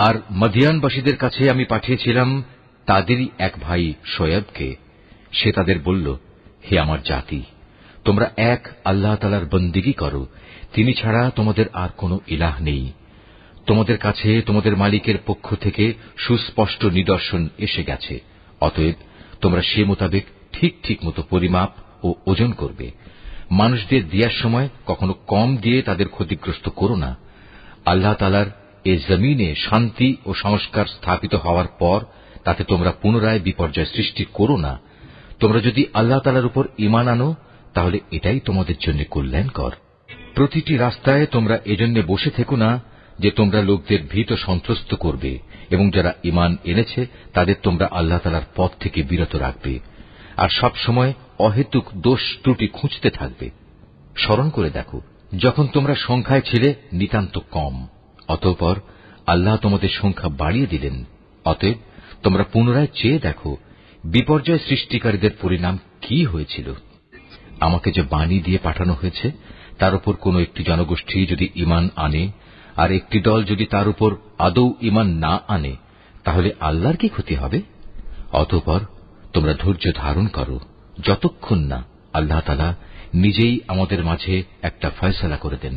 [SPEAKER 1] আর মদিয়ানবাসীদের কাছে আমি পাঠিয়েছিলাম তাদেরই এক ভাই শোয়েবকে। সে তাদের বলল, হে আমার জাতি, তোমরা এক আল্লাহ তাআলার বন্দেগী করো, তিনি ছাড়া তোমাদের আর কোনো ইলাহ নেই। তোমাদের কাছে তোমাদের মালিকের পক্ষ থেকে সুস্পষ্ট নিদর্শন এসে গেছে, অতএব তোমরা সে মোতাবেক ঠিক ঠিক মতো পরিমাপ ও ও ওজন করবে। মানুষদের দেওয়ার সময় কখনো কম দিয়ে তাদের ক্ষতিগ্রস্ত করো না। আল্লাহ তাআলার এ জমিনে শান্তি ও সংস্কার স্থাপিত হওয়ার পর তাতে তোমরা পুনরায় বিপর্যয় সৃষ্টি করো না। তোমরা যদি আল্লাহ তাআলার উপর ঈমান আনো তাহলে এটাই তোমাদের জন্য কল্যাণকর। প্রতিটি রাস্তায় তোমরা এজন্য বসে থেকো না যে তোমরা লোকদের ভীত সন্ত্রস্ত করবে, এবং যারা ঈমান এনেছে তাদের তোমরা আল্লাহ তাআলার পথ থেকে বিরত রাখবে, আর সব সময় অহেতুক দোষ ত্রুটি খুঁজতে থাকবে। স্মরণ করে দেখো, যখন তোমরা সংখ্যায় ছিলে নিতান্ত কম, অতঃপর আল্লাহ তোমাদের সংখ্যা বাড়িয়ে দিলেন। অতএব তোমরা পুনরায় চেয়ে দেখো বিপর্যয় সৃষ্টিকারীদের পরিণাম কি হয়েছিল। আমাকে যে বাণী দিয়ে পাঠানো হয়েছে তার উপর কোন একটি জনগোষ্ঠী যদি ঈমান আনে আর একটি দল যদি তার উপর আদৌ ঈমান না আনে, তাহলে আল্লাহর কি ক্ষতি হবে? অতঃপর তোমরা ধৈর্য ধারণ করো যতক্ষণ না আল্লাহ তাআলা নিজেই আমাদের মাঝে একটা ফয়সালা করে দেন।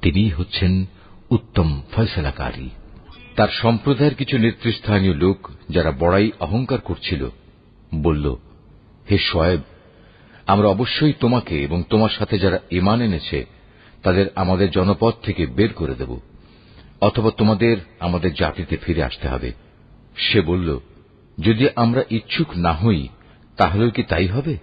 [SPEAKER 1] তিনিই হচ্ছেন উত্তম ফয়সালাকারী। তার সম্প্রদায়ের কিছু নেতৃস্থানীয় লোক যারা বড়াই অহংকার করছিল বলল, হে শুআয়ব, আমরা অবশ্যই তোমাকে এবং তোমার সাথে যারা ঈমান এনেছে তাদের আমাদের জনপদ থেকে বের করে দেব, অথবা তোমাদের আমাদের জাতিতে ফিরে আসতে হবে। সে বলল, যদি আমরা ইচ্ছুক না হই তাহলেও কি তাই হবে?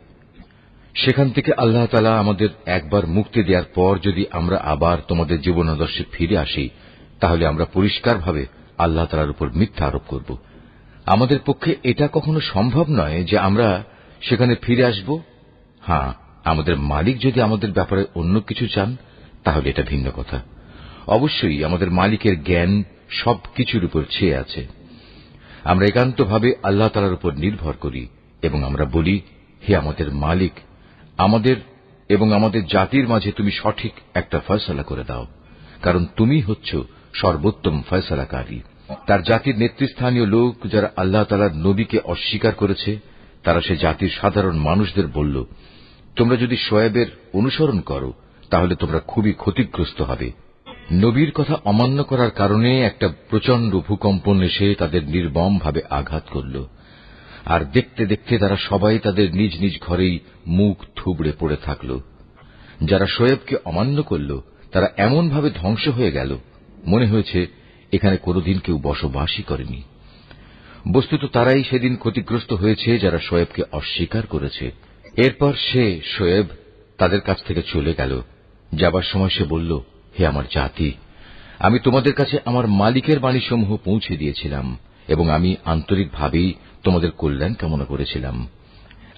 [SPEAKER 1] সেখান থেকে আল্লাহ তাআলা আমাদের একবার মুক্তি দেওয়ার পর যদি আমরা আবার তোমাদের জীবনাদর্শে ফিরে আসি, তাহলে আমরা পরিষ্কারভাবে আল্লাহ তাআলার উপর মিথ্যা আরোপ করব। আমাদের পক্ষে এটা কখনো সম্ভব নয় যে আমরা সেখানে ফিরে আসব। হ্যাঁ, আমাদের মালিক যদি আমাদের ব্যাপারে অন্য কিছু চান তাহলে এটা ভিন্ন কথা। অবশ্যই আমাদের মালিকের জ্ঞান সবকিছুর উপর ছেয়ে আছে। আমরা একান্তভাবে আল্লাহ তাআলার উপর নির্ভর করি এবং আমরা বলি, হে আমাদের মালিক, আমাদের এবং আমাদের জাতির মাঝে তুমি সঠিক একটা ফয়সালা করে দাও, কারণ তুমি হচ্ছ সর্বোত্তম ফয়সালাকারী। তার জাতির নেতৃস্থানীয় লোক যারা আল্লাহ তাআলার নবীকে অস্বীকার করেছে, তারা সে জাতির সাধারণ মানুষদের বলল, তোমরা যদি শুআয়বের অনুসরণ করো তাহলে তোমরা খুবই ক্ষতিগ্রস্ত হবে। নবীর কথা অমান্য করার কারণে একটা প্রচন্ড ভূকম্পন এসে তাদের নির্মমভাবে আঘাত করল, আর দেখতে দেখতে তারা সবাই তাদের নিজ নিজ ঘরেই মুখ থুবড়ে পড়ে থাকল। যারা শুআয়বকে অমান্য করল তারা এমনভাবে ধ্বংস হয়ে গেল, মনে হয়েছে এখানে কোনদিন কেউ বসবাসই করেনি। বস্তুত তারাই সেদিন ক্ষতিগ্রস্ত হয়েছে যারা শুআয়বকে অস্বীকার করেছে। এরপর সে শুআয়ব তাদের কাছ থেকে চলে গেল। যাবার সময় সে বলল, হে আমার জাতি, আমি তোমাদের কাছে আমার মালিকের বাণীসমূহ পৌঁছে দিয়েছিলাম এবং আমি আন্তরিকভাবেই তোমাদের কল্যাণ কামনা করেছিলাম।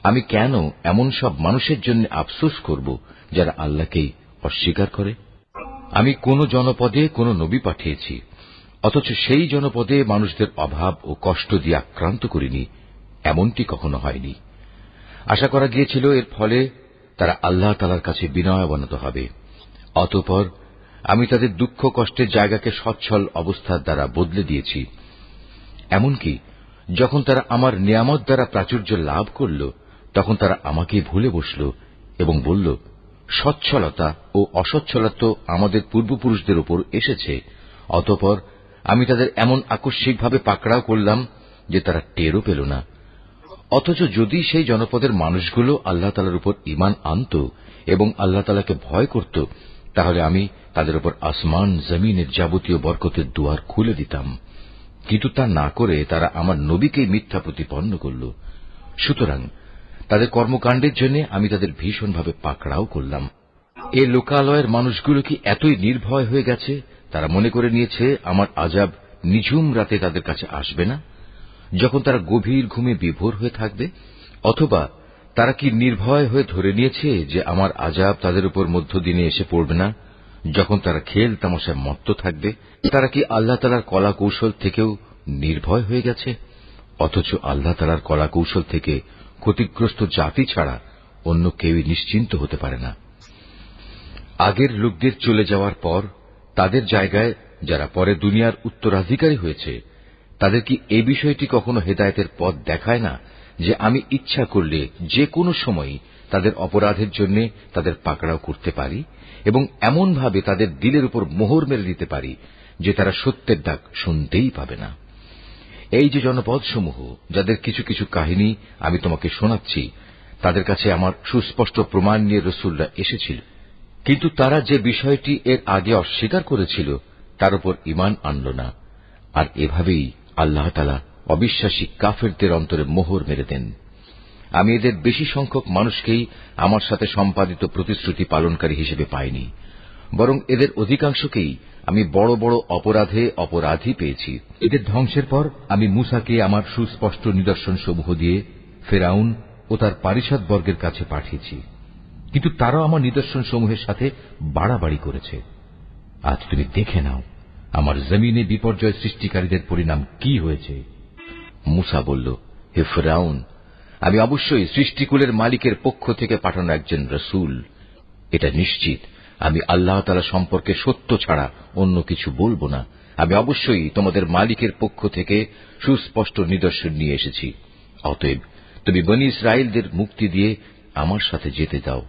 [SPEAKER 1] আমি কেন এমন সব মানুষের জন্য আফসোস করব যারা আল্লাহকেই অস্বীকার করে? আমি কোন জনপদে কোন নবী পাঠিয়েছি, অথচ সেই জনপদে মানুষদের অভাব ও কষ্ট দিয়ে আক্রান্ত করিনি, এমনটি কখনো হয়নি। আশা করা গিয়েছিল এর ফলে তারা আল্লাহ তাআলার কাছে বিনয়াবনত হবে। অতঃপর আমি তাদের দুঃখ কষ্টের জায়গাকে সচ্ছল অবস্থার দ্বারা বদলে দিয়েছি। এমনকি যখন তারা আমার নিয়ামত দ্বারা প্রাচুর্য লাভ করল, তখন তারা আমাকে ভুলে বসল এবং বলল, সচ্ছলতা ও অসচ্ছলতা তো আমাদের পূর্বপুরুষদের উপর এসেছে। অতঃপর আমি তাদের এমন আকস্মিকভাবে পাকড়াও করলাম যে তারা টেরও পেল না। অথচ যদি সেই জনপদের মানুষগুলো আল্লাহ তাআলার উপর ঈমান আনত এবং আল্লাহ তাআলাকে ভয় করত, তাহলে আমি তাদের উপর আসমান জমিনের যাবতীয় বরকতের দুয়ার খুলে দিতাম। কিন্তু তা না করে তারা আমার নবীকেই মিথ্যা প্রতিপন্ন করল। সুতরাং তাদের কর্মকাণ্ডের জন্য আমি তাদের ভীষণভাবে পাকড়াও করলাম। এ লোকালয়ের মানুষগুলো কি এতই নির্ভয় হয়ে গেছে, তারা মনে করে নিয়েছে আমার আযাব নিঝুম রাতে তাদের কাছে আসবে না, যখন তারা গভীর ঘুমে বিভোর হয়ে থাকবে? অথবা তারা কি নির্ভয় হয়ে ধরে নিয়েছে যে আমার আযাব তাদের উপর মধ্যদিনে এসে পড়বে না, যখন তারা খেল তামাশায় মত্ত থাকবে? তারা কি আল্লাহ তাআলার কলা কৌশল থেকেও নির্ভয় হয়ে গেছে? অথচ আল্লাহ তাআলার কলা কৌশল থেকে ক্ষতিগ্রস্ত জাতি ছাড়া অন্য কেউই নিশ্চিন্ত হতে পারে না। আগের লোকদের চলে যাওয়ার পর তাদের জায়গায় যারা পরে দুনিয়ার উত্তরাধিকারী হয়েছে, তাদের কি এই বিষয়টি কখনো হেদায়েতের পথ দেখায় না যে আমি ইচ্ছা করলে যে কোনো সময় তাদের অপরাধের জন্য তাদের পাকড়াও করতে পারি এবং এমনভাবে তাদের দিলের উপর মোহর মেরে দিতে পারি যে তারা সত্যের ডাক শুনতেই পাবে না। এই যে জনপদসমূহ যাদের কিছু কিছু কাহিনী আমি তোমাকে শোনাচ্ছি, তাদের কাছে আমার সুস্পষ্ট প্রমাণ নিয়ে রসুলরা এসেছিল, কিন্তু তারা যে বিষয়টি এর আগে অস্বীকার করেছিল তার উপর ঈমান আনল না। আর এভাবেই আল্লাহ তাআলা অবিশ্বাসী কাফেরদের অন্তরে মোহর মেরে দেন। আমি এদের বেশি সংখ্যক মানুষকেই আমার সাথে সম্পাদিত প্রতিশ্রুতি পালনকারী হিসেবে পাইনি, বরং এদের অধিকাংশকেই আমি বড় বড় অপরাধে অপরাধী পেয়েছি। এদের ধ্বংসের পর আমি মূসাকে আমার সুস্পষ্ট নিদর্শন সমূহ দিয়ে ফেরাউন ও তার পারিষদবর্গের কাছে পাঠিয়েছি, কিন্তু তারাও আমার নিদর্শন সমূহের সাথে বাড়াবাড়ি করেছে। আজ তুমি দেখে নাও আমার জমিনে বিপর্যয় সৃষ্টিকারীদের পরিণাম কি হয়েছে। মূসা বলল, হে ফেরাউন, আমি অবশ্যই সৃষ্টিকুলের মালিকের পক্ষ থেকে পাঠানো একজন রসুল। এটা নিশ্চিত আমি আল্লাহ তাআলা সম্পর্কে সত্য ছাড়া অন্য কিছু বলবো না। আমি অবশ্যই তোমাদের মালিকের পক্ষ থেকে সুস্পষ্ট নিদর্শন নিয়ে এসেছি। অতএব তুমি বনী ইসরায়েলদের মুক্তি দিয়ে আমার সাথে যেতে দাও।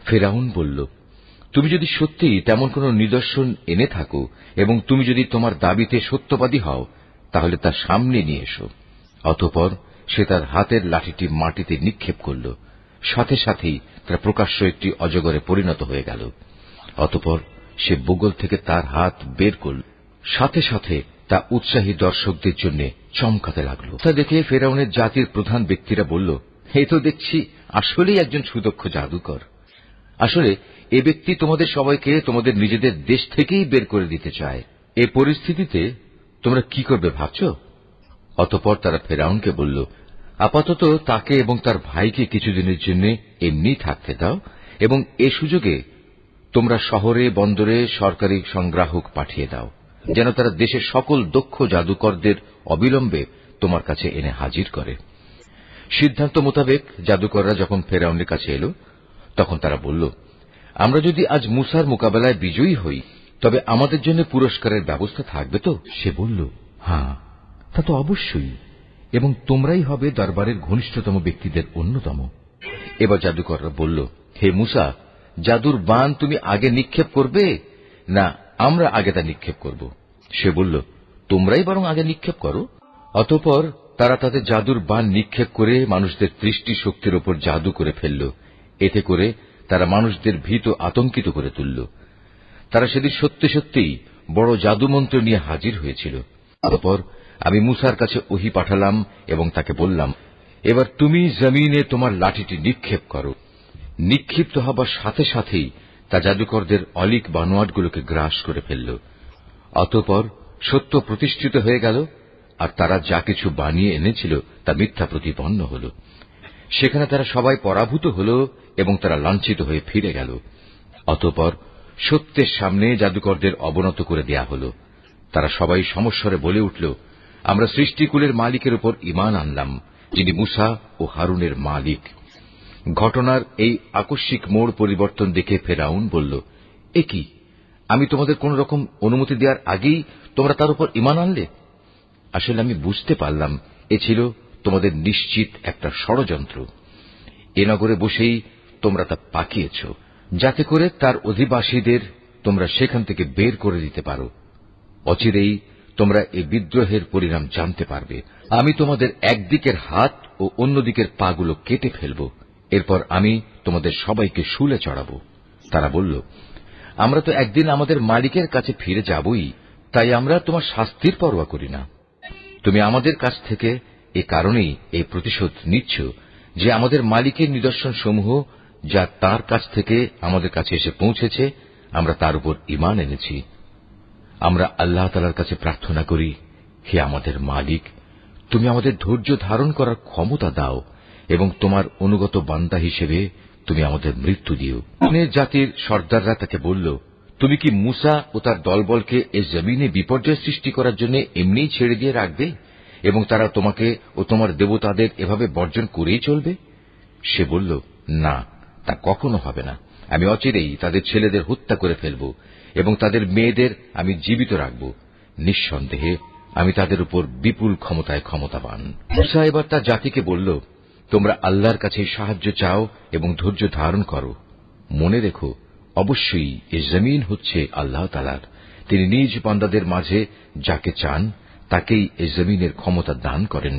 [SPEAKER 1] ফেরাউন বলল, তুমি যদি সত্যিই তেমন কোন নিদর্শন এনে থাকো এবং তুমি যদি তোমার দাবিতে সত্যবাদী হও, তাহলে তা সামনে নিয়ে এসো। অতঃপর সে তার হাতের লাঠিটি মাটিতে নিক্ষেপ করল, সাথে সাথেই তার প্রকাশ্য একটি অজগরে পরিণত হয়ে গেল। অতঃপর সে বুগল থেকে তার হাত বের করল, সাথে সাথে তা উৎসাহী দর্শকদের জন্য চমকাতে লাগল। তা দেখে ফেরাউনের জাতির প্রধান ব্যক্তিরা বলল, এই তো দেখছি আসলেই একজন সুদক্ষ জাদুকর। আসলে এ ব্যক্তি তোমাদের সবাইকে তোমাদের নিজেদের দেশ থেকেই বের করে দিতে চায়। এ পরিস্থিতিতে তোমরা কি করবে ভাবছ? অতঃপর তারা ফেরাউনকে বলল, আপাতত তাকে এবং তার ভাইকে কিছুদিনের জন্য এমনি থাকতে দাও, এবং এ সুযোগে তোমরা শহরে বন্দরে সরকারি সংগ্রাহক পাঠিয়ে দাও, যেন তারা দেশের সকল দক্ষ জাদুকরদের অবিলম্বে তোমার কাছে এনে হাজির করে। সিদ্ধান্ত মোতাবেক জাদুকররা যখন ফেরাউনের কাছে এল, তখন তারা বলল, আমরা যদি আজ মূসার মোকাবেলায় বিজয়ী হই, তবে আমাদের জন্য পুরস্কারের ব্যবস্থা থাকবে তো? সে বলল, হ্যাঁ, তা তো অবশ্যই, এবং তোমরাই হবে দরবারের ঘনিষ্ঠতম ব্যক্তিদের অন্যতম। এবার জাদুকররা বলল, হে মূসা, জাদুর বান তুমি আগে নিক্ষেপ করবে না আমরা আগে তা নিক্ষেপ করব? সে বলল, তোমরাই বরং আগে নিক্ষেপ করো। অতঃপর তারা তাদের জাদুর বান নিক্ষেপ করে মানুষদের দৃষ্টি শক্তির ওপর জাদু করে ফেলল। এতে করে তারা মানুষদের ভীত আতঙ্কিত করে তুলল। তারা সেদিন সত্যি সত্যিই বড় জাদুমন্ত্র নিয়ে হাজির হয়েছিল। অতঃপর আমি মূসার কাছে ওহী পাঠালাম এবং তাকে বললাম, এবার তুমি জমিনে তোমার লাঠিটি নিক্ষেপ করো। নিক্ষিপ্ত হবার সাথে সাথেই তা জাদুকরদের অলিক বানোয়াটগুলোকে গ্রাস করে ফেলল। অতঃপর সত্য প্রতিষ্ঠিত হয়ে গেল, আর তারা যা কিছু বানিয়ে এনেছিল তা মিথ্যা প্রতিপন্ন হল। সেখানে তারা সবাই পরাভূত হল এবং তারা লাঞ্ছিত হয়ে ফিরে গেল। অতঃপর সত্যের সামনে জাদুকরদের অবনত করে দেয়া হল। তারা সবাই সমস্বরে বলে উঠল, আমরা সৃষ্টিকুলের মালিকের উপর ঈমান আনলাম, যিনি মূসা ও হারুনের মালিক। ঘটনার এই আকস্মিক মোড় পরিবর্তন দেখে ফেরাউন বলল, এ কি, আমি তোমাদের কোন রকম অনুমতি দেওয়ার আগেই তোমরা তার উপর ঈমান আনলে? আসলে আমি বুঝতে পারলাম এ ছিল তোমাদের নিশ্চিত একটা ষড়যন্ত্র। এ নগরে বসেই তোমরা তা পাকিয়েছ, যাতে করে তার অধিবাসীদের তোমরা সেখান থেকে বের করে দিতে পারো। অচিরেই তোমরা এই বিদ্রোহের পরিণাম জানতে পারবে। আমি তোমাদের একদিকের হাত ও অন্যদিকের পাগুলো কেটে ফেলব, এরপর আমি তোমাদের সবাইকে শুলে চড়াব। তারা বলল, আমরা তো একদিন আমাদের মালিকের কাছে ফিরে যাবই, তাই আমরা তোমার শাস্তির পরোয়া করি না। তুমি আমাদের কাছ থেকে এ কারণেই এই প্রতিশোধ নিচ্ছ যে আমাদের মালিকের নিদর্শন সমূহ যা তার কাছ থেকে আমাদের কাছে এসে পৌঁছেছে, আমরা তার উপর ঈমান এনেছি। আমরা আল্লাহ তাআলার কাছে প্রার্থনা করি, হে আমাদের মালিক, তুমি আমাদের ধৈর্য ধারণ করার ক্ষমতা দাও এবং তোমার অনুগত বান্দা হিসেবে তুমি আমাদের মৃত্যু দিও। জাতির সর্দাররা তাকে বলল, তুমি কি মূসা ও তার দলবলকে এ জমিনে বিপর্যয় সৃষ্টি করার জন্য এমনিই ছেড়ে দিয়ে রাখবে এবং তারা তোমাকে ও তোমার দেবতাদের এভাবে বর্জন করেই চলবে? সে বলল, না, তা কখনো হবে না। আমি অচিরেই তাদের ছেলেদের হত্যা করে ফেলব এবং তাদের মেয়েদের আমি জীবিত রাখব। নিঃসন্দেহে আমি তাদের উপর বিপুল ক্ষমতায় ক্ষমতাবান। মূসা এবার তার জাতিকে বলল, তোমরা আল্লাহর কাছে সাহায্য চাও এবং ধৈর্য ধারণ করো। মনে রেখো, অবশ্যই এ জমিন হচ্ছে আল্লাহ তাআলার। তিনি নিজ বান্দাদের মাঝে যাকে চান তাকেই এ জমিনের ক্ষমতা দান করেন।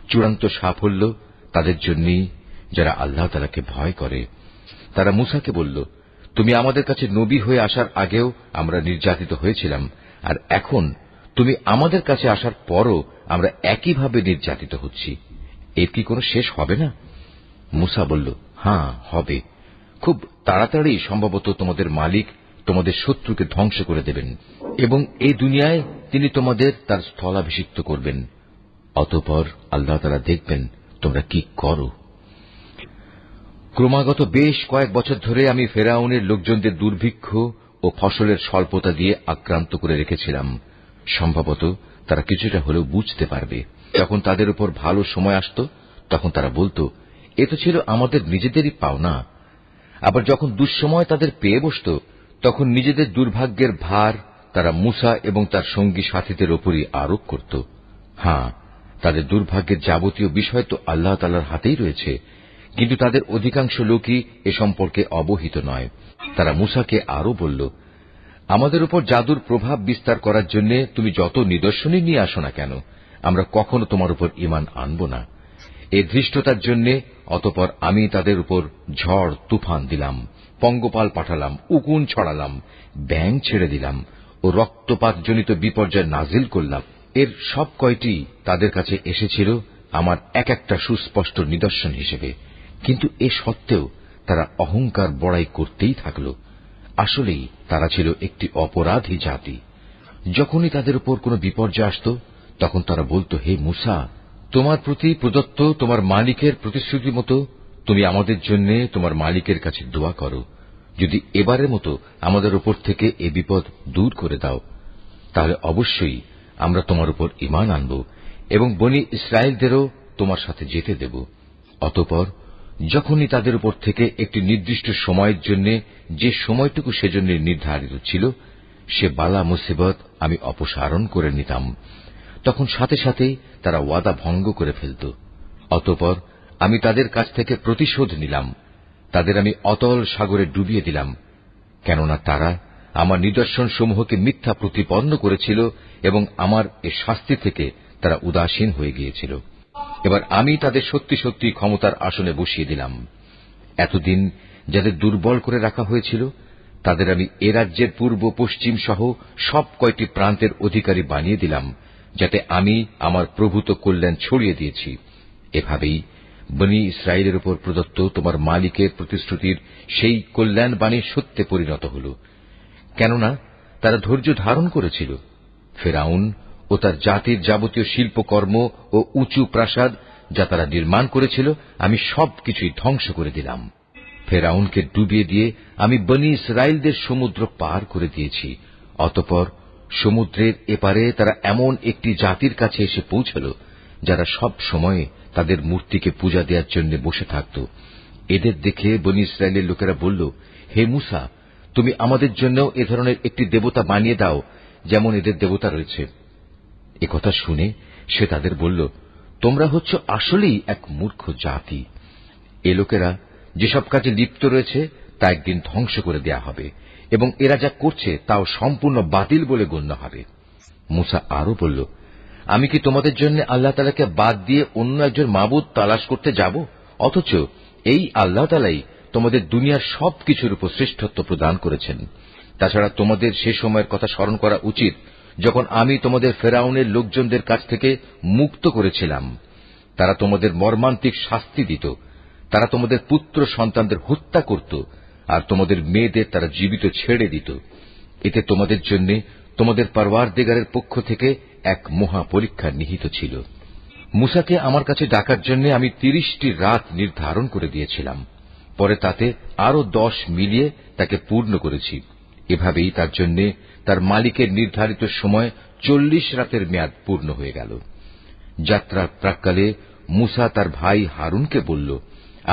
[SPEAKER 1] চূড়ান্ত সাফল্য তাদের জন্যই যারা আল্লাহ তাআলাকে ভয় করে। তারা মূসাকে বলল, তুমি আমাদের কাছে নবী হয়ে আসার আগেও আমরা নির্যাতিত হয়েছিলাম, আর এখন তুমি আমাদের কাছে আসার পরও আমরা একইভাবে নির্যাতিত হচ্ছি। এর কি কোনো শেষ হবে না? মূসা বলল, হ্যাঁ, হবে। খুব তাড়াতাড়ি সম্ভবত তোমাদের মালিক তোমাদের শত্রুকে ধ্বংস করে দেবেন এবং এই দুনিয়ায় তিনি তোমাদের তার স্থলাভিষিক্ত করবেন। অতঃপর আল্লাহ তাআলা দেখবেন তোমরা কি করো। ক্রমাগত বেশ কয়েক বছর ধরে আমি ফেরাউনের লোকজনদের দুর্ভিক্ষ ও ফসলের স্বল্পতা দিয়ে আক্রান্ত করে রেখেছিলাম। সম্ভবত তারা কিছুটা হলেও বুঝতে পারবে। যখন তাদের উপর ভালো সময় আসত তখন তারা বলতো, এ তো ছিল আমাদের নিজেদেরই পাওনা। আবার যখন দুঃসময় তাদের পেয়ে বসত তখন নিজেদের দুর্ভাগ্যের ভার তারা মূসা এবং তার সঙ্গী সাথীদের ওপরই আরোপ করত। হ্যাঁ, তাদের দুর্ভাগ্যের যাবতীয় বিষয় তো আল্লাহ তাআলার হাতেই রয়েছে, কিন্তু তাদের অধিকাংশ লোকই এ সম্পর্কে অবহিত নয়। তারা মূসাকে আরো বলল, আমাদের উপর জাদুর প্রভাব বিস্তার করার জন্য তুমি যত নিদর্শনই নিয়ে আসো না কেন, আমরা কখনো তোমার উপর ঈমান আনব না। এই ধৃষ্টতার জন্য অতঃপর আমি তাদের উপর ঝড় তুফান দিলাম, পঙ্গপাল পাঠালাম, উকুন ছড়ালাম, ব্যাঙ ছেড়ে দিলাম ও রক্তপাতজনিত বিপর্যয় নাজিল করলাম। এর সব কয়টি তাদের কাছে এসেছিল আমার এক একটা সুস্পষ্ট নিদর্শন হিসেবে, কিন্তু এ সত্ত্বেও তারা অহংকার বড়াই করতেই থাকল। আসলেই তারা ছিল একটি অপরাধী জাতি। যখনই তাদের উপর কোনো বিপর্যয় আসত তখন তারা বলত, হে মূসা, তোমার প্রতি প্রদত্ত তোমার মালিকের প্রতিশ্রুতি মতো তুমি আমাদের জন্য তোমার মালিকের কাছে দোয়া করো। যদি এবারের মতো আমাদের উপর থেকে এ বিপদ দূর করে দাও, তাহলে অবশ্যই আমরা তোমার উপর ঈমান আনব এবং বনী ইসরায়েলদেরও তোমার সাথে যেতে দেব। অতঃপর যখনই তাদের উপর থেকে একটি নির্দিষ্ট সময়ের জন্য যে সময়টুকু সেজন্য নির্ধারিত ছিল সে বালা মুসিবত আমি অপসারণ করে নিতাম, তখন সাথে সাথেই তারা ওয়াদা ভঙ্গ করে ফেলত। অতঃপর আমি তাদের কাছ থেকে প্রতিশোধ নিলাম, তাদের আমি অতল সাগরে ডুবিয়ে দিলাম, কেননা তারা আমার নিদর্শন সমূহকে মিথ্যা প্রতিপন্ন করেছিল এবং আমার এ শাস্তি থেকে তারা উদাসীন হয়ে গিয়েছিল। এবার আমি তাদের সত্যি সত্যি ক্ষমতার আসনে বসিয়ে দিলাম। এতদিন যাদের দুর্বল করে রাখা হয়েছিল তাদের আমি এ রাজ্যের পূর্ব পশ্চিম সহ সব কয়টি প্রান্তের অধিকারী বানিয়ে দিলাম, যাতে আমি আমার প্রভূত কল্যাণ ছড়িয়ে দিয়েছি। এভাবেই বনী ইসরায়েলের উপর প্রদত্ত তোমার মালিকের প্রতিশ্রুতির সেই কল্যাণ বাণী সত্যে পরিণত হল, কেননা তারা ধৈর্য ধারণ করেছিল। ফেরাউন ও তার জাতির যাবতীয় শিল্পকর্ম ও উঁচু প্রাসাদ যা তারা নির্মাণ করেছিল আমি সবকিছুই ধ্বংস করে দিলাম। ফেরাউনকে ডুবিয়ে দিয়ে আমি বনী ইসরায়েলদের সমুদ্র পার করে দিয়েছি। অতঃপর সমুদ্রের এপারে তারা এমন একটি জাতির কাছে এসে পৌঁছল যারা সব সময় তাদের মূর্তিকে পূজা দেওয়ার জন্য বসে থাকত। এদের দেখে বনী ইসরায়েলের লোকেরা বলল, হে মূসা, তুমি আমাদের জন্য এ ধরনের একটি দেবতা বানিয়ে দাও যেমন এদের দেবতা রয়েছে। একথা শুনে সে তাদের বলল, তোমরা হচ্ছ আসলেই এক মূর্খ জাতি। এ লোকেরা যেসব কাজে লিপ্ত রয়েছে তা একদিন ধ্বংস করে দেয়া হবে এবং এরা যা করছে তাও সম্পূর্ণ বাতিল বলে গণ্য হবে। মূসা আরো বলল, আমি কি তোমাদের জন্য আল্লাহ তাআলাকে বাদ দিয়ে অন্য একজন মাবুদ তালাশ করতে যাব? অথচ এই আল্লাহ তাআলাই তোমাদের দুনিয়ার সবকিছুর উপর শ্রেষ্ঠত্ব প্রদান করেছেন। তাছাড়া তোমাদের সে সময়ের কথা স্মরণ করা উচিত যখন আমি তোমাদের ফেরাউনের লোকজনদের কাছ থেকে মুক্ত করেছিলাম। তারা তোমাদের মর্মান্তিক শাস্তি দিত, তারা তোমাদের পুত্র সন্তানদের হত্যা করত আর তোমাদের মেয়েদের তারা জীবিত ছেড়ে দিত। এতে তোমাদের জন্য তোমাদের পরওয়ারদিগারের পক্ষ থেকে এক মহা পরীক্ষা নিহিত ছিল। মূসাকে আমার কাছে ডাকার জন্য আমি 30টি রাত নির্ধারণ করে দিয়েছিলাম, পরে তাতে আরো 10 মিলিয়ে তাকে পূর্ণ করেছি। এভাবেই তার জন্য তার মালিকের নির্ধারিত সময় 40 রাতের মেয়াদ পূর্ণ হয়ে গেল। যাত্রার প্রাক্কালে মূসা তার ভাই হারুনকে বলল,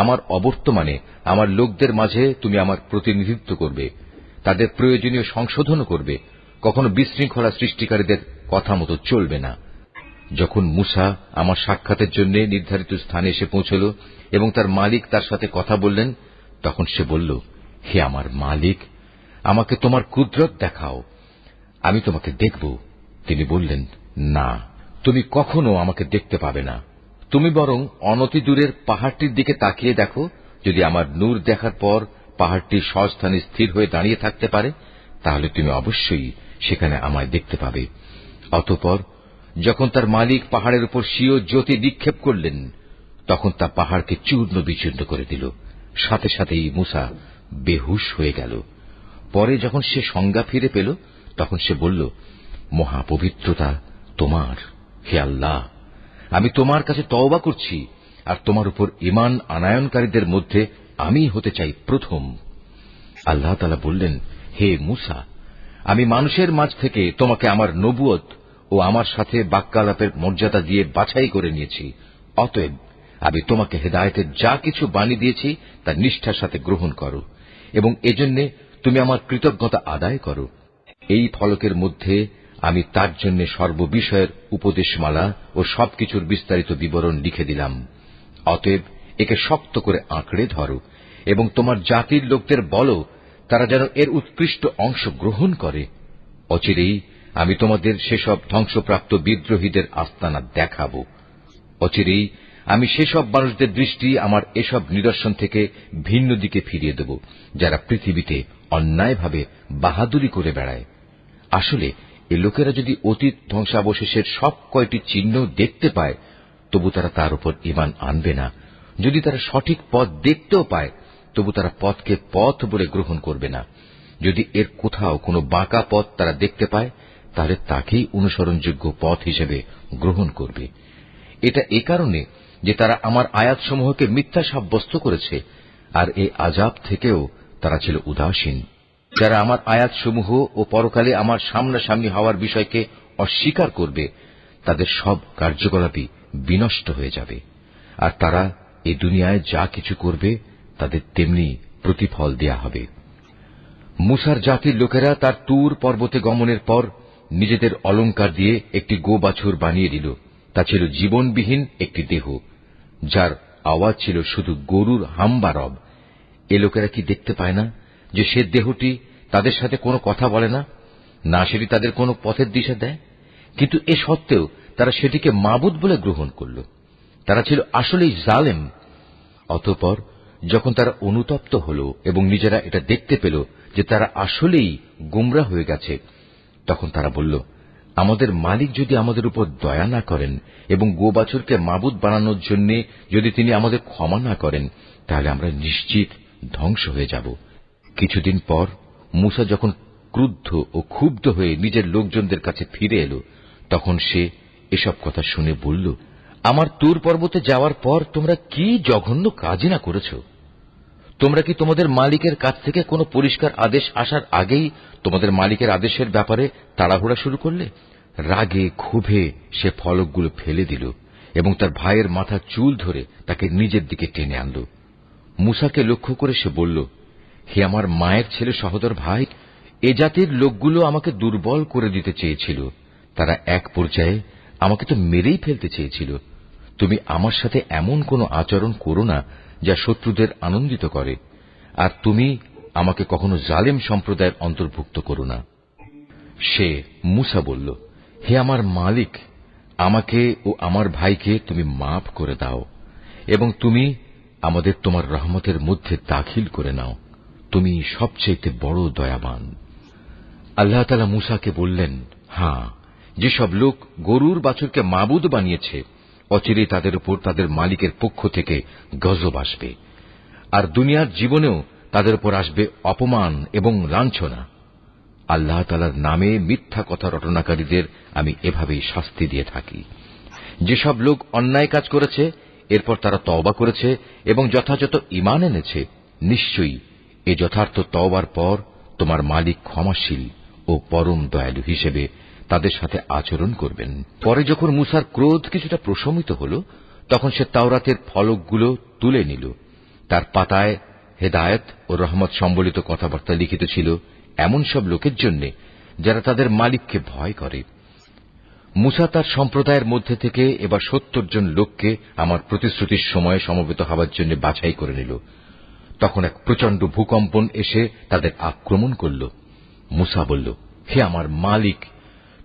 [SPEAKER 1] আমার অবর্তমানে আমার লোকদের মাঝে তুমি আমার প্রতিনিধিত্ব করবে, তাদের প্রয়োজনীয় সংশোধনও করবে, কখনো বিশৃঙ্খলা সৃষ্টিকারীদের কথা মতো চলবে না। যখন মূসা আমার সাক্ষাতের জন্য নির্ধারিত স্থানে এসে পৌঁছল এবং তার মালিক তার সাথে কথা বললেন, তখন সে বলল, হে আমার মালিক, আমাকে তোমার কুদরত দেখাও, আমি তোমাকে দেখব। তিনি বললেন, না, তুমি কখনো আমাকে দেখতে পাবে না, তুমি বরং অনতি দূরের পাহাড়টির দিকে তাকিয়ে দেখো, যদি আমার নূর দেখার পর পাহাড়টি স্বস্থানে স্থির হয়ে দাঁড়িয়ে থাকতে পারে, তাহলে তুমি অবশ্যই সেখানে আমায় দেখতে পাবে। অতঃপর যখন তার মালিক পাহাড়ের উপর স্বীয় জ্যোতি নিক্ষেপ করলেন, তখন তা পাহাড়কে চূর্ণ বিচূর্ণ করে দিল। সাথে সাথেই মূসা বেহুশ হয়ে গেল। পরে যখন সে সংজ্ঞা ফিরে পেল, তখন সে বলল, মহাপবিত্রতা তোমার, হে আল্লাহ, আমি তোমার কাছে তওবা করছি, আর তোমার উপর ঈমান আনায়নকারীদের মধ্যে আমি হতে চাই প্রথম। আল্লাহ তাআলা বললেন, হে মূসা, আমি মানুষের মাঝ থেকে তোমাকে আমার নবুয়ত ও আমার সাথে বাক্যালাপের মর্যাদা দিয়ে বাছাই করে নিয়েছি। অতএব আমি তোমাকে হেদায়েতের যা কিছু বাণী দিয়েছি তা নিষ্ঠার সাথে গ্রহণ করো, এবং এজন্য তুমি আমার কৃতজ্ঞতা আদায় করো। এই ফলকের মধ্যে আমি তার জন্য সর্ববিষয়ের উপদেশমালা ও সবকিছুর বিস্তারিত বিবরণ লিখে দিলাম। অতএব একে শক্ত করে আঁকড়ে ধরো, এবং তোমার জাতির লোকদের বলো, তারা যেন এর উৎকৃষ্ট অংশ গ্রহণ করে। অচিরেই আমি তোমাদের সেসব ধ্বংসপ্রাপ্ত বিদ্রোহীদের আস্তানা দেখাব। অচিরেই আমি সেসব মানুষদের দৃষ্টি আমার এসব নিদর্শন থেকে ভিন্ন দিকে ফিরিয়ে দেব, যারা পৃথিবীতে অন্যায়ভাবে বাহাদুরি করে বেড়ায়। আসলে এ লোকেরা যদি অতীত ধ্বংসাবশেষের সব কয়টি চিহ্ন দেখতে পায়, তবু তারা তার উপর ঈমান আনবে না। যদি তারা সঠিক পথ দেখতেও পায়, তবু তারা পথকে পথ বলে গ্রহণ করবে না। যদি এর কোথাও কোনো বাঁকা পথ তারা দেখতে পায়, তাহলে তাকেই অনুসরণযোগ্য পথ হিসেবে গ্রহণ করবে। এটা এ কারণে যে তারা আমার আয়াতসমূহকে মিথ্যা সাব্যস্ত করেছে, আর এই আযাব থেকেও তারা ছিল উদাসীন। যারা আমার আয়াতসমূহ ও পরকালে আমার সামনাসামনি হওয়ার বিষয়কে অস্বীকার করবে, তাদের সব কার্যকলাপই বিনষ্ট হয়ে যাবে, আর তারা এই দুনিয়ায় যা কিছু করবে তাদের তেমনি প্রতিফল দেয়া হবে। মূসার জাতির লোকেরা তার তুর পর্বতে গমনের পর নিজেদের অলংকার দিয়ে একটি গোবাছুর বানিয়ে নিল। তা ছিল জীবনবিহীন একটি দেহ, যার আওয়াজ ছিল শুধু গরুর হাম্বা রব। এ লোকেরা কি দেখতে পায় না যে সে দেহটি তাদের সাথে কোনো কথা বলে না, না সেটি তাদের কোনো পথের দিশা দেয়? কিন্তু এ সত্ত্বেও তারা সেটিকে মাবুদ বলে গ্রহণ করল। তারা ছিল আসলেই জালেম। অতঃপর যখন তারা অনুতপ্ত হল এবং নিজেরা এটা দেখতে পেল যে তারা আসলেই গুমরাহ হয়ে গেছে, তখন তারা বলল, আমাদের মালিক যদি আমাদের উপর দয়া না করেন এবং গোবাছুরকে মাবুদ বানানোর জন্য যদি তিনি আমাদের ক্ষমা না করেন, তাহলে আমরা নিশ্চিত ধ্বংস হয়ে যাব। কিছুদিন পর মূসা যখন ক্রুদ্ধ ও ক্ষুব্ধ হয়ে নিজের লোকজনদের কাছে ফিরে এল, তখন সে এসব কথা শুনে বলল, আমার তুর পর্বতে যাওয়ার পর তোমরা কি জঘন্য কাজই না করেছ? তোমরা কি তোমাদের মালিকের কাছ থেকে কোনো পরিষ্কার আদেশ আসার আগেই তোমাদের মালিকের আদেশের ব্যাপারে তাড়াহুড়া শুরু করলে? রাগে ক্ষোভে সে ফলকগুলো ফেলে দিল এবং তার ভাইয়ের মাথার চুল ধরে তাকে নিজের দিকে টেনে আনল। মূসাকে লক্ষ্য করে সে বলল, হে আমার মায়ের ছেলে সহোদর ভাই, এ জাতির লোকগুলো আমাকে দুর্বল করে দিতে চেয়েছিল। তারা এক পর্যায়ে আমাকে তো মেরেই ফেলতে চেয়েছিল। তুমি আমার সাথে এমন কোন আচরণ করো না যা শত্রুদের আনন্দিত করে, আর তুমি আমাকে কখনো জালেম সম্প্রদায়ের অন্তর্ভুক্ত করো না। সে মূসা বলল, হে আমার মালিক, আমাকে ও আমার ভাইকে তুমি মাফ করে দাও এবং তুমি আমাদের তোমার রহমতের মধ্যে দাখিল করে নাও। তুমি সবচেয়ে বড় দয়াবান। আল্লাহ তাআলা মূসাকে বললেন, হ্যাঁ, যেসব লোক গরুর বাছুরকে মাবুদ বানিয়েছে, অচিরেই তাদের উপর তাদের মালিকের পক্ষ থেকে গজব আসবে, আর দুনিয়ার জীবনেও তাদের উপর আসবে অপমান এবং লাঞ্ছনা। আল্লাহ তাআলার নামে মিথ্যা কথা রটনাকারীদের আমি এভাবেই শাস্তি দিয়ে থাকি। যেসব লোক অন্যায় কাজ করেছে, এরপর তারা তওবা করেছে এবং যথাযথ ঈমান এনেছে, নিশ্চয়ই এ যথার্থ তওবার পর তোমার মালিক ক্ষমাশীল ও পরম দয়ালু হিসেবে তাদের সাথে আচরণ করবেন। পরে যখন মূসার ক্রোধ কিছুটা প্রশমিত হল, তখন সে তাওরাতের ফলকগুলো তুলে নিল। তার পাতায় হেদায়েত ও রহমত সম্বলিত কথাবার্তা লিখিত ছিল এমন সব লোকের জন্য যারা তাদের মালিককে ভয় করে। মূসা তার সম্প্রদায়ের মধ্যে থেকে এবার ৭০ জন লোককে আমার প্রতিশ্রুতির সময়ে সমবেত হওয়ার জন্য বাছাই করে নিল। তখন এক প্রচন্ড ভূকম্পন এসে তাদের আক্রমণ করল। মূসা বলল, হে আমার মালিক,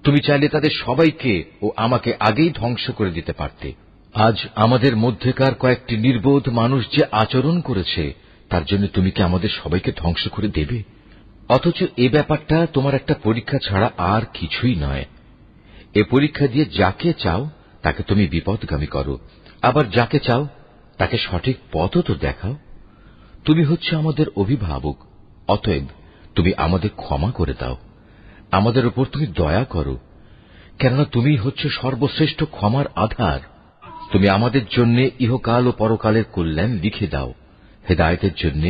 [SPEAKER 1] তুমি চাইলে তাদের সবাইকে ও আমাকে আগেই ধ্বংস করে দিতে পারতে, আজ আমাদের মধ্যেকার কয়েকটি নির্বোধ মানুষ যে আচরণ করেছে তার জন্য তুমি কি আমাদের সবাইকে ধ্বংস করে দেবে? অথচ এ ব্যাপারটা তোমার একটা পরীক্ষা ছাড়া আর কিছুই নয়। এ পরীক্ষা দিয়ে যাকে চাও তাকে তুমি বিপদগামী করো, আবার যাকে চাও তাকে সঠিক পথও তো দেখাও। তুমি হচ্ছে আমাদের অভিভাবক, অতএব তুমি আমাদের ক্ষমা করে দাও, আমাদের উপর তুমি দয়া করো, কেননা তুমি হচ্ছে সর্বশ্রেষ্ঠ ক্ষমার আধার। তুমি আমাদের জন্য ইহকাল ও পরকালের কল্যাণ লিখে দাও। হেদায়েতের জন্য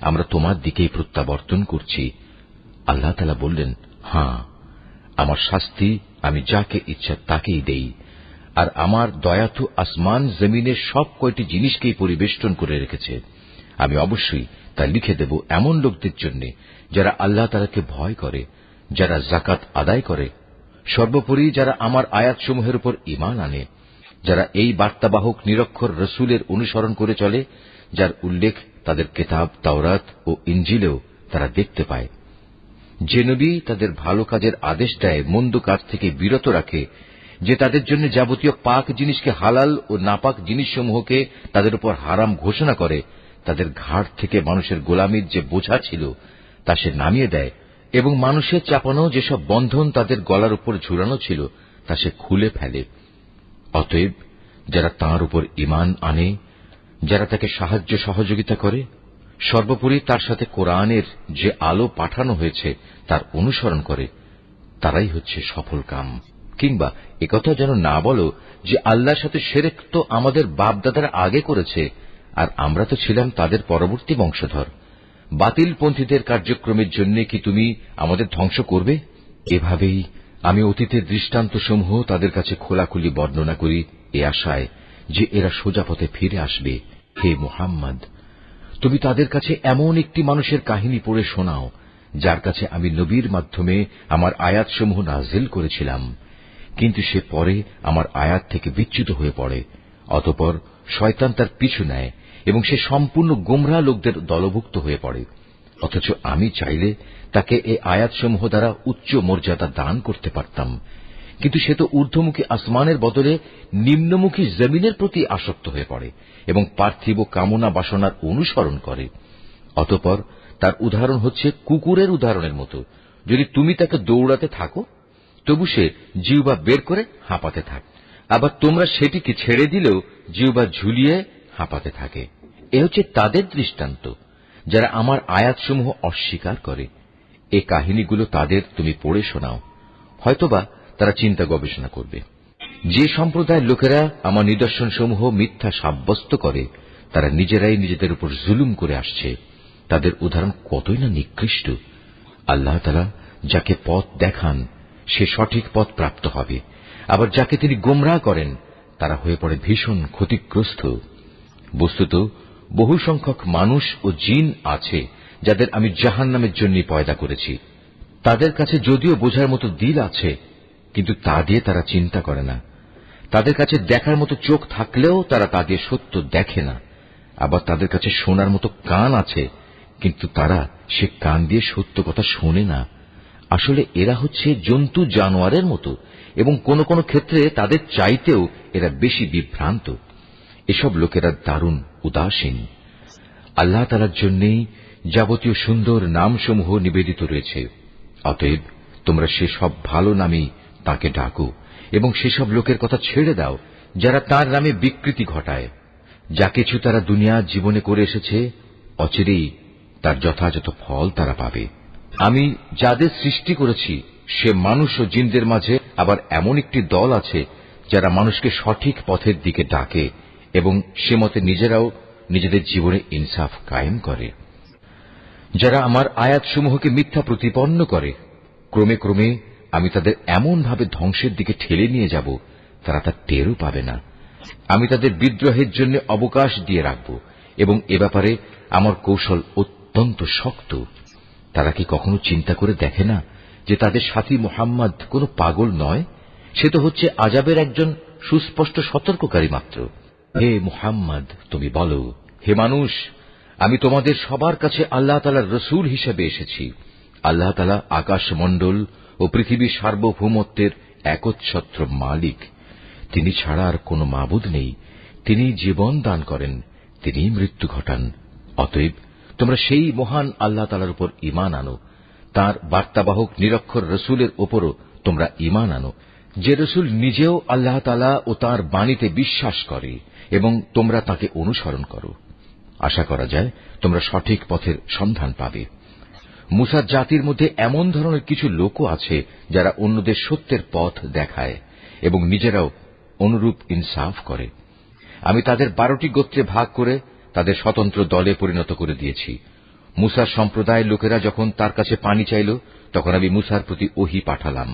[SPEAKER 1] আমরা তোমার দিকেই প্রত্যাবর্তন করছি। আল্লাহ তাআলা বললেন, হ্যাঁ, আমার শাস্তি আমি যাকে ইচ্ছা তাকেই দেই, আর আমার দয়া তো আসমান জমিনের সব কয়টি জিনিসকেই পরিবেষ্টন করে রেখেছে। আমি অবশ্যই তা লিখে দেব এমন লোকদের জন্য যারা আল্লাহ তাআলাকে ভয় করে, যারা যাকাত আদায় করে, সর্বোপরি যারা আমার আয়াতসমূহের উপর ঈমান আনে, যারা এই বার্তাবাহক নিরক্ষর রসুলের অনুসরণ করে চলে, যার উল্লেখ তাদের কিতাব তাওরাত ও ইনজিলেও তারা দেখতে পায়। যে নবী তাদের ভালো কাজের আদেশ দেয়, মন্দ কাজ থেকে বিরত রাখে, যে তাদের জন্য যাবতীয় পাক জিনিসকে হালাল ও নাপাক জিনিসসমূহকে তাদের উপর হারাম ঘোষণা করে, তাদের ঘাড় থেকে মানুষের গোলামির যে বোঝা ছিল তা সে নামিয়ে দেয়, এবং মানুষের চাপানো যেসব বন্ধন তাদের গলার উপর ঝুলানো ছিল তা সে খুলে ফেলে। অতএব যারা তাঁর উপর ঈমান আনে, যারা তাকে সাহায্য সহযোগিতা করে, সর্বোপরি তার সাথে কোরআনের যে আলো পাঠানো হয়েছে তার অনুসরণ করে, তারাই হচ্ছে সফল কাম। কিংবা একথা যেন না বলো যে আল্লাহর সাথে শিরক তো আমাদের বাপদাদারা আগে করেছে, আর আমরা তো ছিলাম তাদের পরবর্তী বংশধর। বাতিলপন্থীদের কার্যক্রমের জন্য কি তুমি আমাদের ধ্বংস করবে? এভাবেই আমি অতীতের দৃষ্টান্তসমূহ তাদের কাছে খোলাখুলি বর্ণনা করি, এ আশায় যে এরা সোজা পথে ফিরে আসবে। হে মুহাম্মদ, তুমি তাদের কাছে এমন একটি মানুষের কাহিনী পড়ে শোনাও যার কাছে আমি নবীর মাধ্যমে আমার আয়াতসমূহ নাজিল করেছিলাম, কিন্তু সে পরে আমার আয়াত থেকে বিচ্যুত হয়ে পড়ে। অতঃপর শয়তান তার পিছু নেয় এবং সে সম্পূর্ণ গোমরাহ লোকদের দলভুক্ত হয়ে পড়ে। অথচ আমি চাইলে তাকে এই আয়াতসমূহ দ্বারা উচ্চ মর্যাদা দান করতে পারতাম, কিন্তু সে তো ঊর্ধ্বমুখী আসমানের বদলে নিম্নমুখী জমিনের প্রতি আসক্ত হয়ে পড়ে এবং পার্থিব কামনা বাসনার অনুসরণ করে। অতঃপর তার উদাহরণ হচ্ছে কুকুরের উদাহরণের মতো। যদি তুমি তাকে দৌড়াতে থাকো তবু সে জিহ্বা বের করে হাঁপাতে থাকে, আবার তোমরা সেটিকে ছেড়ে দিলেও জিহ্বা ঝুলিয়ে হাঁপাতে থাকে। এ হচ্ছে তাদের দৃষ্টান্ত যারা আমার আয়াতসমূহ অস্বীকার করে। এ কাহিনীগুলো তাদের তুমি পড়ে শোনাও, হয়তোবা তারা চিন্তা গবেষণা করবে। যে সম্প্রদায়ের লোকেরা আমার নিদর্শনসমূহ মিথ্যা সাব্যস্ত করে তারা নিজেরাই নিজেদের উপর জুলুম করে আসছে। তাদের উদাহরণ কতই না নিকৃষ্ট। আল্লাহ তাআলা যাকে পথ দেখান সে সঠিক পথ প্রাপ্ত হবে, আবার যাকে তিনি গোমরাহ করেন তারা হয়ে পড়ে ভীষণ ক্ষতিগ্রস্ত। বস্তুত বহু সংখ্যক মানুষ ও জিন আছে যাদের আমি জাহান্নামের জন্য পয়দা করেছি। তাদের কাছে যদিও বোঝার মতো দিল আছে, কিন্তু তা দিয়ে তারা চিন্তা করে না। তাদের কাছে দেখার মতো চোখ থাকলেও তারা তা দিয়ে সত্য দেখে না। আবার তাদের কাছে শোনার মতো কান আছে, কিন্তু তারা সে কান দিয়ে সত্য কথা শোনে না। আসলে এরা হচ্ছে জন্তু জানোয়ারের মতো, এবং কোন কোন ক্ষেত্রে তাদের চাইতেও এরা বেশি বিভ্রান্ত। এসব লোকেরা দারুণ উদাসীন। আল্লাহ তাআলার জন্যই যাবতীয় সুন্দর নামসমূহ নিবেদিত রয়েছে। অতএব তোমরা সেসব ভালো নামেই তাকে ডাকো এবং সেসব লোকের কথা ছেড়ে দাও যারা তার নামে বিকৃতি ঘটায়। যা কিছু তারা দুনিয়া জীবনে করে এসেছে অচিরেই তার যথাযথ ফল তারা পাবে। আমি যাদের সৃষ্টি করেছি সে মানুষ ও জিনদের মাঝে আবার এমন একটি দল আছে যারা মানুষকে সঠিক পথের দিকে ডাকে এবং সে মতে নিজেরাও নিজেদের জীবনে ইনসাফ কায়েম করে। যারা আমার আয়াতসমূহকে মিথ্যা প্রতিপন্ন করে, ক্রমে ক্রমে আমি তাদের এমন ভাবে ধ্বংসের দিকে ঠেলে নিয়ে যাব তারা তা টেরও পাবে না। আমি তাদের বিদ্রোহের জন্য অবকাশ দিয়ে রাখব এবং এ ব্যাপারে আমার কৌশল অত্যন্ত শক্ত। তারা কি কখনো চিন্তা করে দেখে না যে তাদের সাথী মুহাম্মদ কোনো পাগল নয়, সে তো হচ্ছে আযাবের একজন সুস্পষ্ট সতর্ককারী মাত্র। হে মুহাম্মদ, তুমি বলো, হে মানুষ, আমি তোমাদের সবার কাছে আল্লাহ তাআলার রসুল হিসেবে এসেছি। আল্লাহ তাআলা আকাশমণ্ডল ও পৃথিবীর সার্বভৌমত্বের একচ্ছত্র মালিক। তিনি ছাড়া আর কোনো মাবুদ নেই তিনি জীবন দান করেন, তিনি মৃত্যু ঘটান। অতএব তোমরা সেই মহান আল্লাহ তাআলার উপর ঈমান আনো। তাঁর বার্তাবাহক নিরক্ষর রসুলের উপরও তোমরা ঈমান আনো, যে রসুল নিজেও আল্লাহ তাআলা ও তাঁর বাণীতে বিশ্বাস করে এবং তোমরা তাকে অনুসরণ করো। আশা করা যায় তোমরা সঠিক পথের সন্ধান পাবে। মুসার জাতির মধ্যে এমন ধরনের কিছু লোকও আছে যারা অন্যদের সত্যের পথ দেখায় এবং নিজেরাও অনুরূপ ইনসাফ করে। আমি তাদের 12টি গোত্রে ভাগ করে তাদের স্বতন্ত্র দলে পরিণত করে দিয়েছি। মুসার সম্প্রদায়ের লোকেরা যখন তার কাছে পানি চাইল, তখন আমি মুসার প্রতি ওহী পাঠালাম,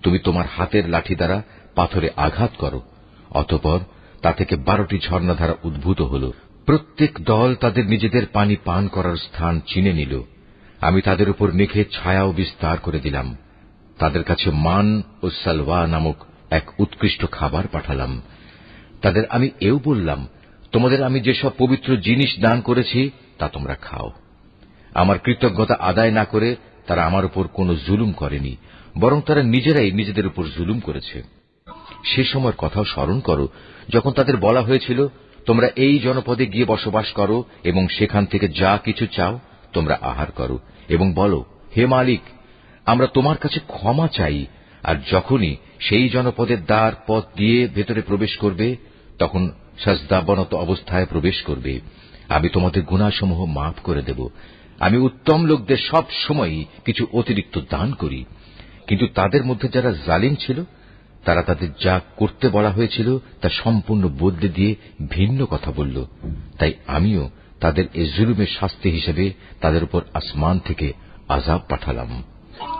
[SPEAKER 1] তুমি তোমার হাতের লাঠি দ্বারা পাথরে আঘাত করো। অতঃপর তা থেকে 12টি ঝর্ণাধারা উদ্ভূত হল। প্রত্যেক দল তাদের নিজেদের পানি পান করার স্থান চিনে নিল। আমি তাদের উপর মেঘের ছায়াও বিস্তার করে দিলাম। তাদের কাছে মান ও সালওয়া নামক এক উৎকৃষ্ট খাবার পাঠালাম। তাদের আমি এও বললাম, তোমাদের আমি যেসব পবিত্র জিনিস দান করেছি তা তোমরা খাও। আমার কৃতজ্ঞতা আদায় না করে তারা আমার উপর কোনো জুলুম করেনি, বরং তারা নিজেরাই নিজেদের উপর জুলুম করেছে। সে সময়ের কথাও স্মরণ করো যখন তাদের বলা হয়েছিল, তোমরা এই জনপদে গিয়ে বসবাস করো এবং সেখান থেকে যা কিছু চাও তোমরা আহার করো এবং বলো, হে মালিক, আমরা তোমার কাছে ক্ষমা চাই। আর যখনই সেই জনপদের দ্বার পথ দিয়ে ভেতরে প্রবেশ করবে, তখন সাজদাবনত অবস্থায় প্রবেশ করবে। আমি তোমাদের গুনাহসমূহ মাফ করে দেব। আমি উত্তম লোকদের সব সময়ই কিছু অতিরিক্ত দান করি। কিন্তু তাদের মধ্যে যারা জালিম ছিল, তারা তাদের যা করতে বলা হয়েছিল তা সম্পূর্ণ বদলে দিয়ে ভিন্ন কথা বলল। তাই আমিও তাদের এ জুলুমের শাস্তি হিসেবে তাদের উপর আসমান থেকে আযাব পাঠালাম।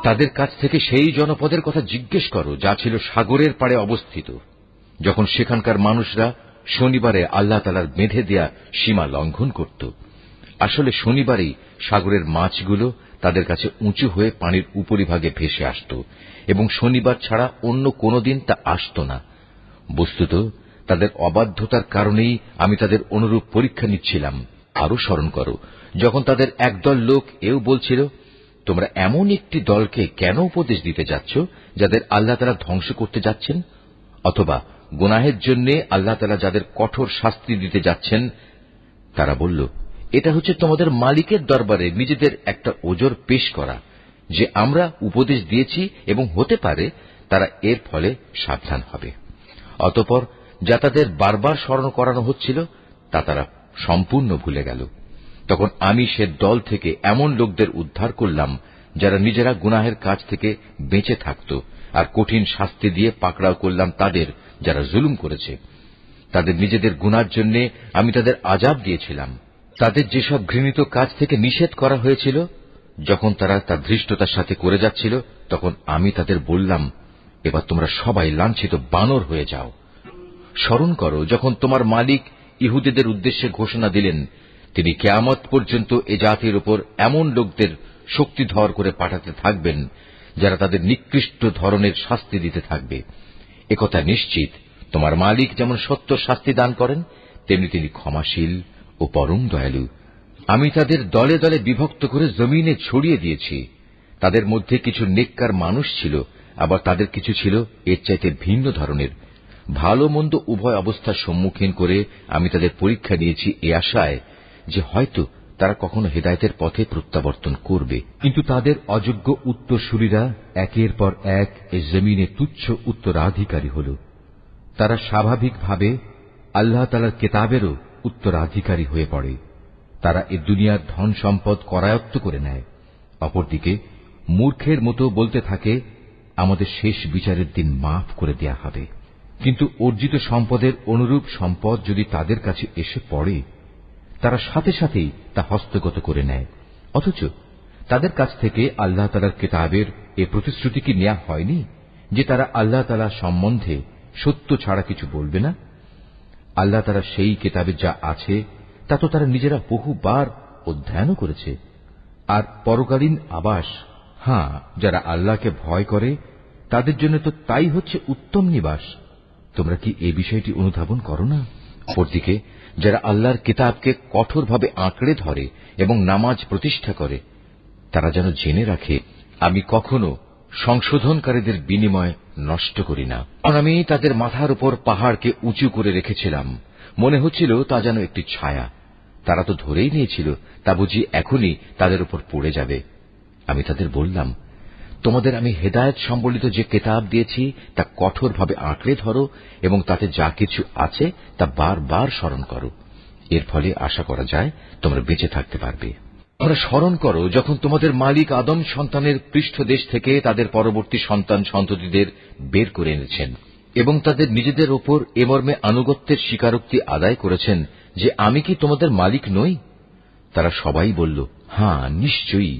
[SPEAKER 1] তাদের কাছ থেকে সেই জনপদের কথা জিজ্ঞেস করো যা ছিল সাগরের পাড়ে অবস্থিত, যখন সেখানকার মানুষরা শনিবারে আল্লাহ তাআলার বেঁধে দেয়া সীমা লঙ্ঘন করত। আসলে শনিবারেই সাগরের মাছগুলো তাদের কাছে উঁচু হয়ে পানির উপরিভাগে ভেসে আসত এবং শনিবার ছাড়া অন্য কোনো দিন তা আসত না। বস্তুত তাদের অবাধ্যতার কারণেই আমি তাদের অনুরূপ পরীক্ষা নিচ্ছিলাম। আরো স্মরণ করো যখন তাদের একদল লোক এও বলছিল, তোমরা এমন একটি দলকে কেন উপদেশ দিতে যাচ্ছ যাদের আল্লাহ তাআলা ধ্বংস করতে যাচ্ছেন, অথবা গুনাহের জন্য আল্লাহ তাআলা যাদের কঠোর শাস্তি দিতে যাচ্ছেন। তারা বলল, এটা হচ্ছে তোমাদের মালিকের দরবারে নিজেদের একটা ওজর পেশ করা যে আমরা উপদেশ দিয়েছি এবং হতে পারে তারা এর ফলে সাবধান হবে। অতঃপর যা তাদের বারবার স্মরণ করানো হচ্ছিল তা তারা সম্পূর্ণ ভুলে গেল। তখন আমি সে দল থেকে এমন লোকদের উদ্ধার করলাম যারা নিজেরা গুনাহের কাজ থেকে বেঁচে থাকত, আর কঠিন শাস্তি দিয়ে পাকড়াও করলাম তাদের যারা জুলুম করেছে। তাদের নিজেদের গুনার জন্য আমি তাদের আযাব দিয়েছিলাম। তাদের যেসব ঘৃণিত কাজ থেকে নিষেধ করা হয়েছিল, যখন তারা তা ধৃষ্টতার সাথে করে যাচ্ছিল, তখন আমি তাদের বললাম, এবার তোমরা সবাই লাঞ্ছিত বানর হয়ে যাও। স্মরণ করো যখন তোমার মালিক ইহুদীদের উদ্দেশ্যে ঘোষণা দিলেন, তিনি কিয়ামত পর্যন্ত এ জাতির উপর এমন লোকদের শক্তিধর করে পাঠাতে থাকবেন যারা তাদের নিকৃষ্ট ধরনের শাস্তি দিতে থাকবে। একথা নিশ্চিত, তোমার মালিক যেমন সত্য শাস্তি দান করেন, তেমনি তিনি ক্ষমাশীল ও পরম দয়ালু। আমি তাদের দলে দলে বিভক্ত করে জমিনে ছড়িয়ে দিয়েছি। তাদের মধ্যে কিছু নেককার মানুষ ছিল, আবার তাদের কিছু ছিল এর চাইতে ভিন্ন ধরনের। ভালো মন্দ উভয় অবস্থার সম্মুখীন করে আমি তাদের পরীক্ষা নিয়েছি এ আশায় যে হয়তো তারা কখনো হেদায়েতের পথে প্রত্যাবর্তন করবে। কিন্তু তাদের অযোগ্য উত্তরসূরিরা একের পর এক এ জমিনে তুচ্ছ উত্তরাধিকারী হল। তারা স্বাভাবিকভাবে আল্লাহ তাআলার কিতাবেরও উত্তরাধিকারী হয়ে পড়ে। তারা এ দুনিয়ার ধন সম্পদ করায়ত্ত করে নেয়। অপরদিকে মূর্খের মতো বলতে থাকে, আমাদের শেষ বিচারের দিন মাফ করে দেয়া হবে। কিন্তু অর্জিত সম্পদের অনুরূপ সম্পদ যদি তাদের কাছে এসে পড়ে, তারা সাথে সাথেই তা হস্তগত করে নেয়। অথচ তাদের কাছ থেকে আল্লাহ তাআলার কিতাবের এ প্রতিশ্রুতি কি নেওয়া হয়নি যে তারা আল্লাহ তাআলা সম্বন্ধে সত্য ছাড়া কিছু বলবে না? আল্লাহ তাআলা সেই কিতাবে যা আছে তা তো তারা নিজেরা বহুবার অধ্যয়নও করেছে। আর পরকালীন আবাস, যারা আল্লাহকে ভয় করে তাদের জন্য তো তাই হচ্ছে উত্তম নিবাস। তোমরা কি এই বিষয়টি অনুধাবন করো না? অপরদিকে যারা আল্লাহর কিতাবকে কঠোরভাবে আঁকড়ে ধরে এবং নামাজ প্রতিষ্ঠা করে, তারা যেন জেনে রাখে, আমি কখনো সংশোধনকারীদের বিনিময় নষ্ট করি না। কারণ আমি তাদের মাথার উপর পাহাড়কে উঁচু করে রেখেছিলাম, মনে হচ্ছিল তা যেন একটি ছায়া। তারা তো ধরেই নিয়েছিল তা বুঝি এখনই তাদের উপর পড়ে যাবে। আমি তাদের বললাম, তোমাদের আমি হেদায়েত সম্বলিত যে কিতাব দিয়েছি তা কঠোরভাবে আঁকড়ে ধরো এবং তাতে যা কিছু আছে তা বারবার স্মরণ করো। এর ফলে আশা করা যায় তোমরা বেঁচে থাকতে পারবে। তোমরা স্মরণ করো যখন তোমাদের মালিক আদম সন্তানের পৃষ্ঠদেশ থেকে তাদের পরবর্তী সন্তান সন্ততিদের বের করে এনেছেন এবং তাদের নিজেদের ওপর এ মর্মে আনুগত্যের স্বীকারোক্তি আদায় করেছেন যে আমি কি তোমাদের মালিক নই? তারা সবাই বলল, হ্যাঁ, নিশ্চয়ই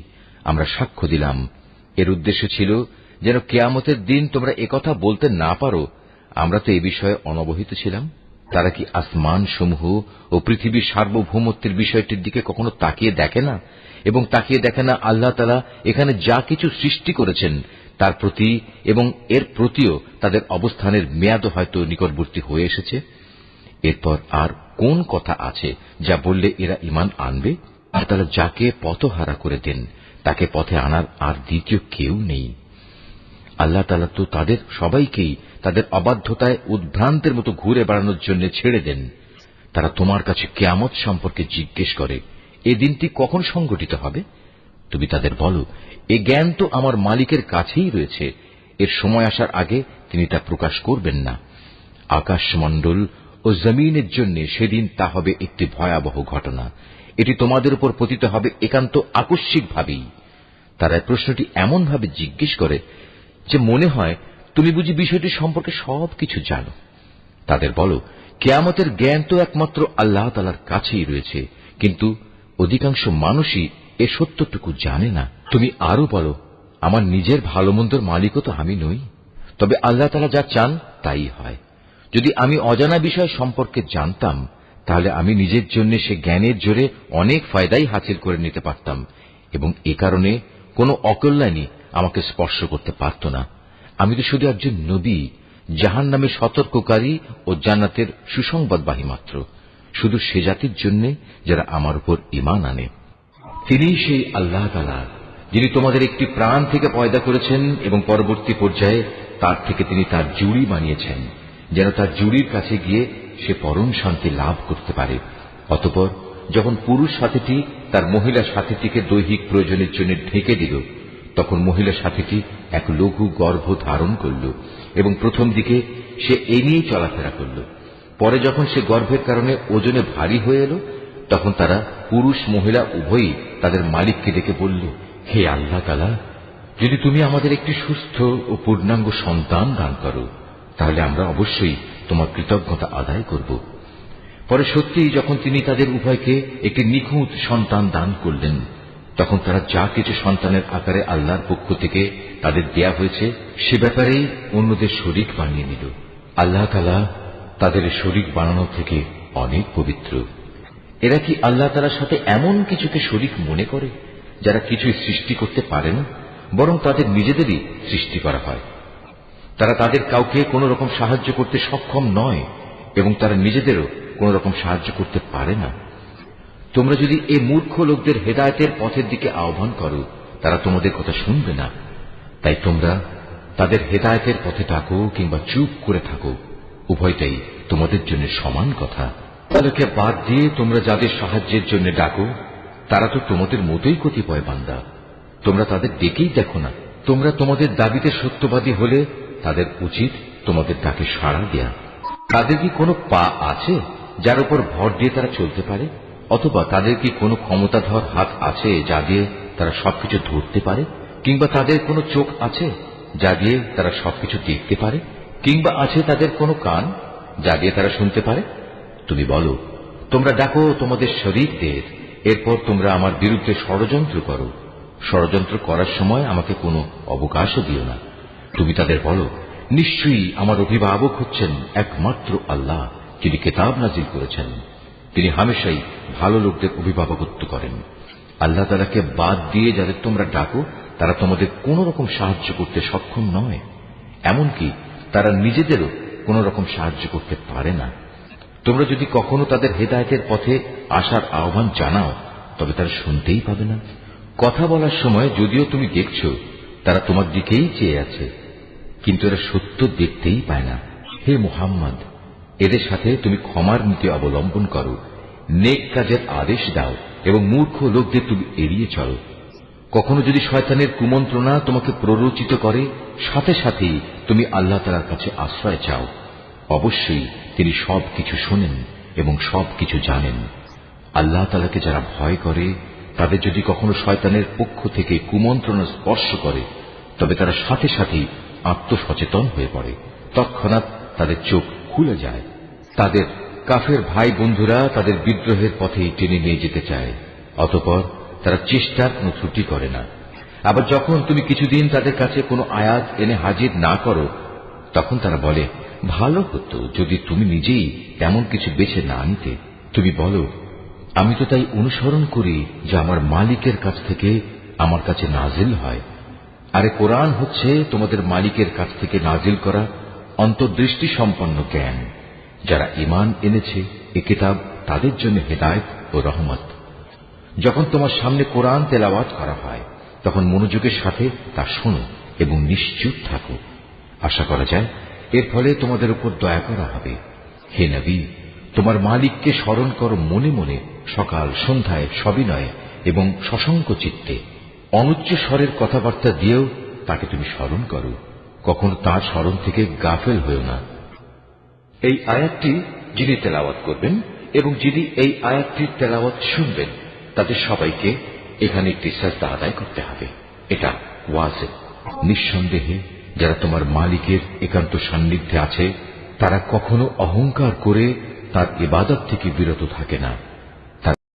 [SPEAKER 1] আমরা সাক্ষ্য দিলাম। এর উদ্দেশ্য ছিল যেন কিয়ামতের দিন তোমরা একথা বলতে না পারো, আমরা তো এ বিষয়ে অনবহিত ছিলাম। তারা কি আসমান সমূহ ও পৃথিবীর সার্বভৌমত্বের বিষয়টির দিকে কখনো তাকিয়ে দেখে না এবং তাকিয়ে দেখে না আল্লাহ তাআলা এখানে যা কিছু সৃষ্টি করেছেন তার প্রতি এবং এর প্রতিও তাদের অবস্থানের মেয়াদ হয়তো নিকটবর্তী হয়ে এসেছে? এরপর আর কোন কথা আছে যা বললে এরা ঈমান আনবে? আর তারা যাকে পথহারা করে দেন তাকে পথে আনার আর দ্বিতীয় কেউ নেই। আল্লাহ তাআলা তো তাদের সবাইকেই তাদের অবাধ্যতায় উদ্ভ্রান্তের মতো ঘুরে বেড়ানোর জন্য ছেড়ে দেন। তারা তোমার কাছে কিয়ামত সম্পর্কে জিজ্ঞেস করে, এ দিনটি কখন সংঘটিত হবে? তুমি তাদের বলো, এ জ্ঞান তো আমার মালিকের কাছেই রয়েছে, এর সময় আসার আগে তিনি তা প্রকাশ করবেন না। আকাশমণ্ডল ও জমিনের জন্য সেদিন তা হবে একটি ভয়াবহ ঘটনা। এটি তোমাদের উপর পতিত হবে একান্ত আকস্মিকভাবেই। তারা প্রশ্নটি এমনভাবে জিজ্ঞেস করে যে মনে হয় তুমি বুঝি বিষয়টি সম্পর্কে সবকিছু জানো। তাদের বলো, কিয়ামতের জ্ঞান তো একমাত্র আল্লাহ তাআলার কাছেই রয়েছে, কিন্তু অধিকাংশ মানুষই এ সত্যটুকু জানে না। তুমি আরো বলো, আমার নিজের ভালো মন্দর মালিকও তো আমি নই, তবে আল্লাহ তাআলা যা চান তাই হয়। যদি আমি অজানা বিষয় সম্পর্কে জানতাম তাহলে আমি নিজের জন্য সে জ্ঞানের জোরে অনেক ফায়দাই হাসিল করে নিতে পারতাম এবং এ কারণে কোনো অকল্যাণী আমাকে স্পর্শ করতে পারত না। আমি তো শুধু একজন নবী, জাহান্নামে সতর্ককারী ও জান্নাতের সুসংবাদবাহী মাত্র, শুধু সে জাতির জন্য যারা আমার উপর ঈমান আনে। তিনি সেই আল্লাহ তাআলা যিনি তোমাদের একটি প্রাণ থেকে পয়দা করেছেন এবং পরবর্তী পর্যায়ে তার থেকে তিনি তার জুড়ি বানিয়েছেন যেন তার জুড়ির কাছে গিয়ে সে পরম শান্তি লাভ করতে পারে। অতঃপর যখন পুরুষ সাথীটি তার মহিলা সাথীটিকে দৈহিক প্রয়োজনের জন্য ঢেকে দিল, তখন মহিলা সাথীটি এক লঘু গর্ভ ধারণ করল এবং প্রথম দিকে সে এ নিয়েই চলাফেরা করল। পরে যখন সে গর্ভের কারণে ওজনে ভারী হয়ে এলো, তখন তারা পুরুষ মহিলা উভয়ই তাদের মালিককে ডেকে বলল, হে আল্লাহ তাআলা, যদি তুমি আমাদের একটি সুস্থ ও পূর্ণাঙ্গ সন্তান দান করো তাহলে আমরা অবশ্যই তোমার কৃতজ্ঞতা আদায় করব। পরে সত্যিই যখন তিনি তাদের উভয়কে একটি নিখুঁত সন্তান দান করলেন, তখন তারা যা কিছু সন্তানের আকারে আল্লাহর পক্ষ থেকে তাদের দেয়া হয়েছে সে ব্যাপারেই অন্যদের শরীক বানিয়ে নিল। আল্লাহ তাআলা তাদের শরীক বানানো থেকে অনেক পবিত্র। এরা কি আল্লাহ তাআলার সাথে এমন কিছুকে শরীক মনে করে যারা কিছুই সৃষ্টি করতে পারে না, বরং তাদের নিজেদেরই সৃষ্টি করা হয়। তারা তাদের কাউকে কোন রকম সাহায্য করতে সক্ষম নয় এবং তারা নিজেদেরও কোন রকম সাহায্য করতে পারে না। তোমরা যদি এই মূর্খ লোকদের হেদায়েতের পথের দিকে আহ্বান করো, তারা তোমাদের কথা শুনবে না। তাই তোমরা তাদের হেদায়েতের পথে থাকো কিংবা চুপ করে থাকো, উভয়টাই তোমাদের জন্য সমান কথা। তাদেরকে বাদ দিয়ে তোমরা যাদের সাহায্যের জন্য ডাকো তারা তো তোমাদের মতোই কতিপয় বান্দা। তোমরা তাদের ডেকেই দেখো না। তোমরা তোমাদের দাবিতে সত্যবাদী হলে তাদের উচিত তোমাদের ডাকে সাড়া দেয়া। তাদের কি কোনো পা আছে যার উপর ভর দিয়ে তারা চলতে পারে? অথবা তাদের কি কোনো ক্ষমতাধর হাত আছে যা দিয়ে তারা সবকিছু ধরতে পারে? কিংবা তাদের কোনো চোখ আছে যা দিয়ে তারা সবকিছু দেখতে পারে? কিংবা আছে তাদের কোনো কান যা দিয়ে তারা শুনতে পারে? তুমি বলো, তোমরা ডাকো তোমাদের শরীকদের, এরপর তোমরা আমার বিরুদ্ধে ষড়যন্ত্র করো। ষড়যন্ত্র করার সময় আমাকে কোনো অবকাশও দিও না। তুমি তাদের বলো, নিশ্চয়ই আমার অভিভাবক হচ্ছেন একমাত্র আল্লাহ, যিনি কিতাব নাজিল করেছেন। তিনি হামেশাই ভালো লোকদের অভিভাবকত্ব করেন। আল্লাহ তাআলাকে বাদ দিয়ে যাদের তোমরা ডাকো তারা তোমাদের কোন রকম সাহায্য করতে সক্ষম নয়, এমনকি তারা নিজেদেরও কোন রকম সাহায্য করতে পারে না। তোমরা যদি কখনো তাদের হেদায়েতের পথে আসার আহ্বান জানাও তবে তারা শুনতেই পাবে না। কথা বলার সময় যদিও তুমি দেখছো তারা তোমার দিকেই চেয়ে আছে, কিন্তু এরা সত্য দেখতেই পায় না। হে মুহাম্মদ, এদের সাথে তুমি ক্ষমার নীতি অবলম্বন করো, নেক কাজের আদেশ দাও এবং মূর্খ লোকদের তুমি এড়িয়ে চলো। কখনো যদি শয়তানের কুমন্ত্রণা তোমাকে প্ররোচিত করে, সাথে সাথেই তুমি আল্লাহ তাআলার কাছে আশ্রয় চাও। অবশ্যই তিনি সবকিছু শোনেন এবং সবকিছু জানেন। আল্লাহ তাআলাকে যারা ভয় করে, তাদের যদি কখনো শয়তানের পক্ষ থেকে কুমন্ত্রণা স্পর্শ করে, তবে তারা সাথে সাথেই আত্মসচেতন হয়ে পড়ে। তৎক্ষণাৎ তাদের চোখ খুলে যায়। তাদের কাফের ভাই বন্ধুরা তাদের বিদ্রোহের পথেই টেনে নিয়ে যেতে চায়, অতঃপর তারা চেষ্টার কোনো ত্রুটি করে না। আবার যখন তুমি কিছুদিন তাদের কাছে কোনো আয়াত এনে হাজির না করো, তখন তারা বলে, ভালো হতো যদি তুমি নিজেই তেমন কিছু বেছে না নিতে। তুমি বলো, আমি তো তাই অনুসরণ করি যা আমার মালিকের কাছ থেকে আমার কাছে নাজিল হয়। আরে কোরআন হচ্ছে তোমাদের মালিকের কাছ থেকে নাজিল করা অন্তর্দৃষ্টি সম্পন্ন জ্ঞান। যারা ঈমান এনেছে এ কিতাব তাদের জন্য হেদায়েত ও রহমত। যখন তোমার সামনে কোরআন তেলাওয়াত করা হয়, তখন মনোযোগের সাথে তা শোনো এবং নিশ্চুপ থাকো। আশা করা যায় এর ফলে তোমাদের উপর দয়া করা হবে। হে নবী, তোমার মালিককে স্মরণ করো মনে মনে, সকাল সন্ধ্যায় সবিনয়ে এবং সশঙ্ক চিত্তে। অনুচ্চ স্বরের কথাবার্তা দিয়েও তাকে তুমি স্মরণ করো, কখনো তাঁর স্মরণ থেকে গাফেল হয়েও না। এই আয়াতটি যিনি তেলাওয়াত করবেন এবং যিনি এই আয়াতটির তেলাওয়াত শুনবেন, তাদের সবাইকে এখানে একটি সাজদা আদায় করতে হবে। এটা ওয়াজিব। নিঃসন্দেহে যারা তোমার মালিকের একান্ত সান্নিধ্যে আছে, তারা কখনো অহংকার করে তার ইবাদত থেকে বিরত থাকে না।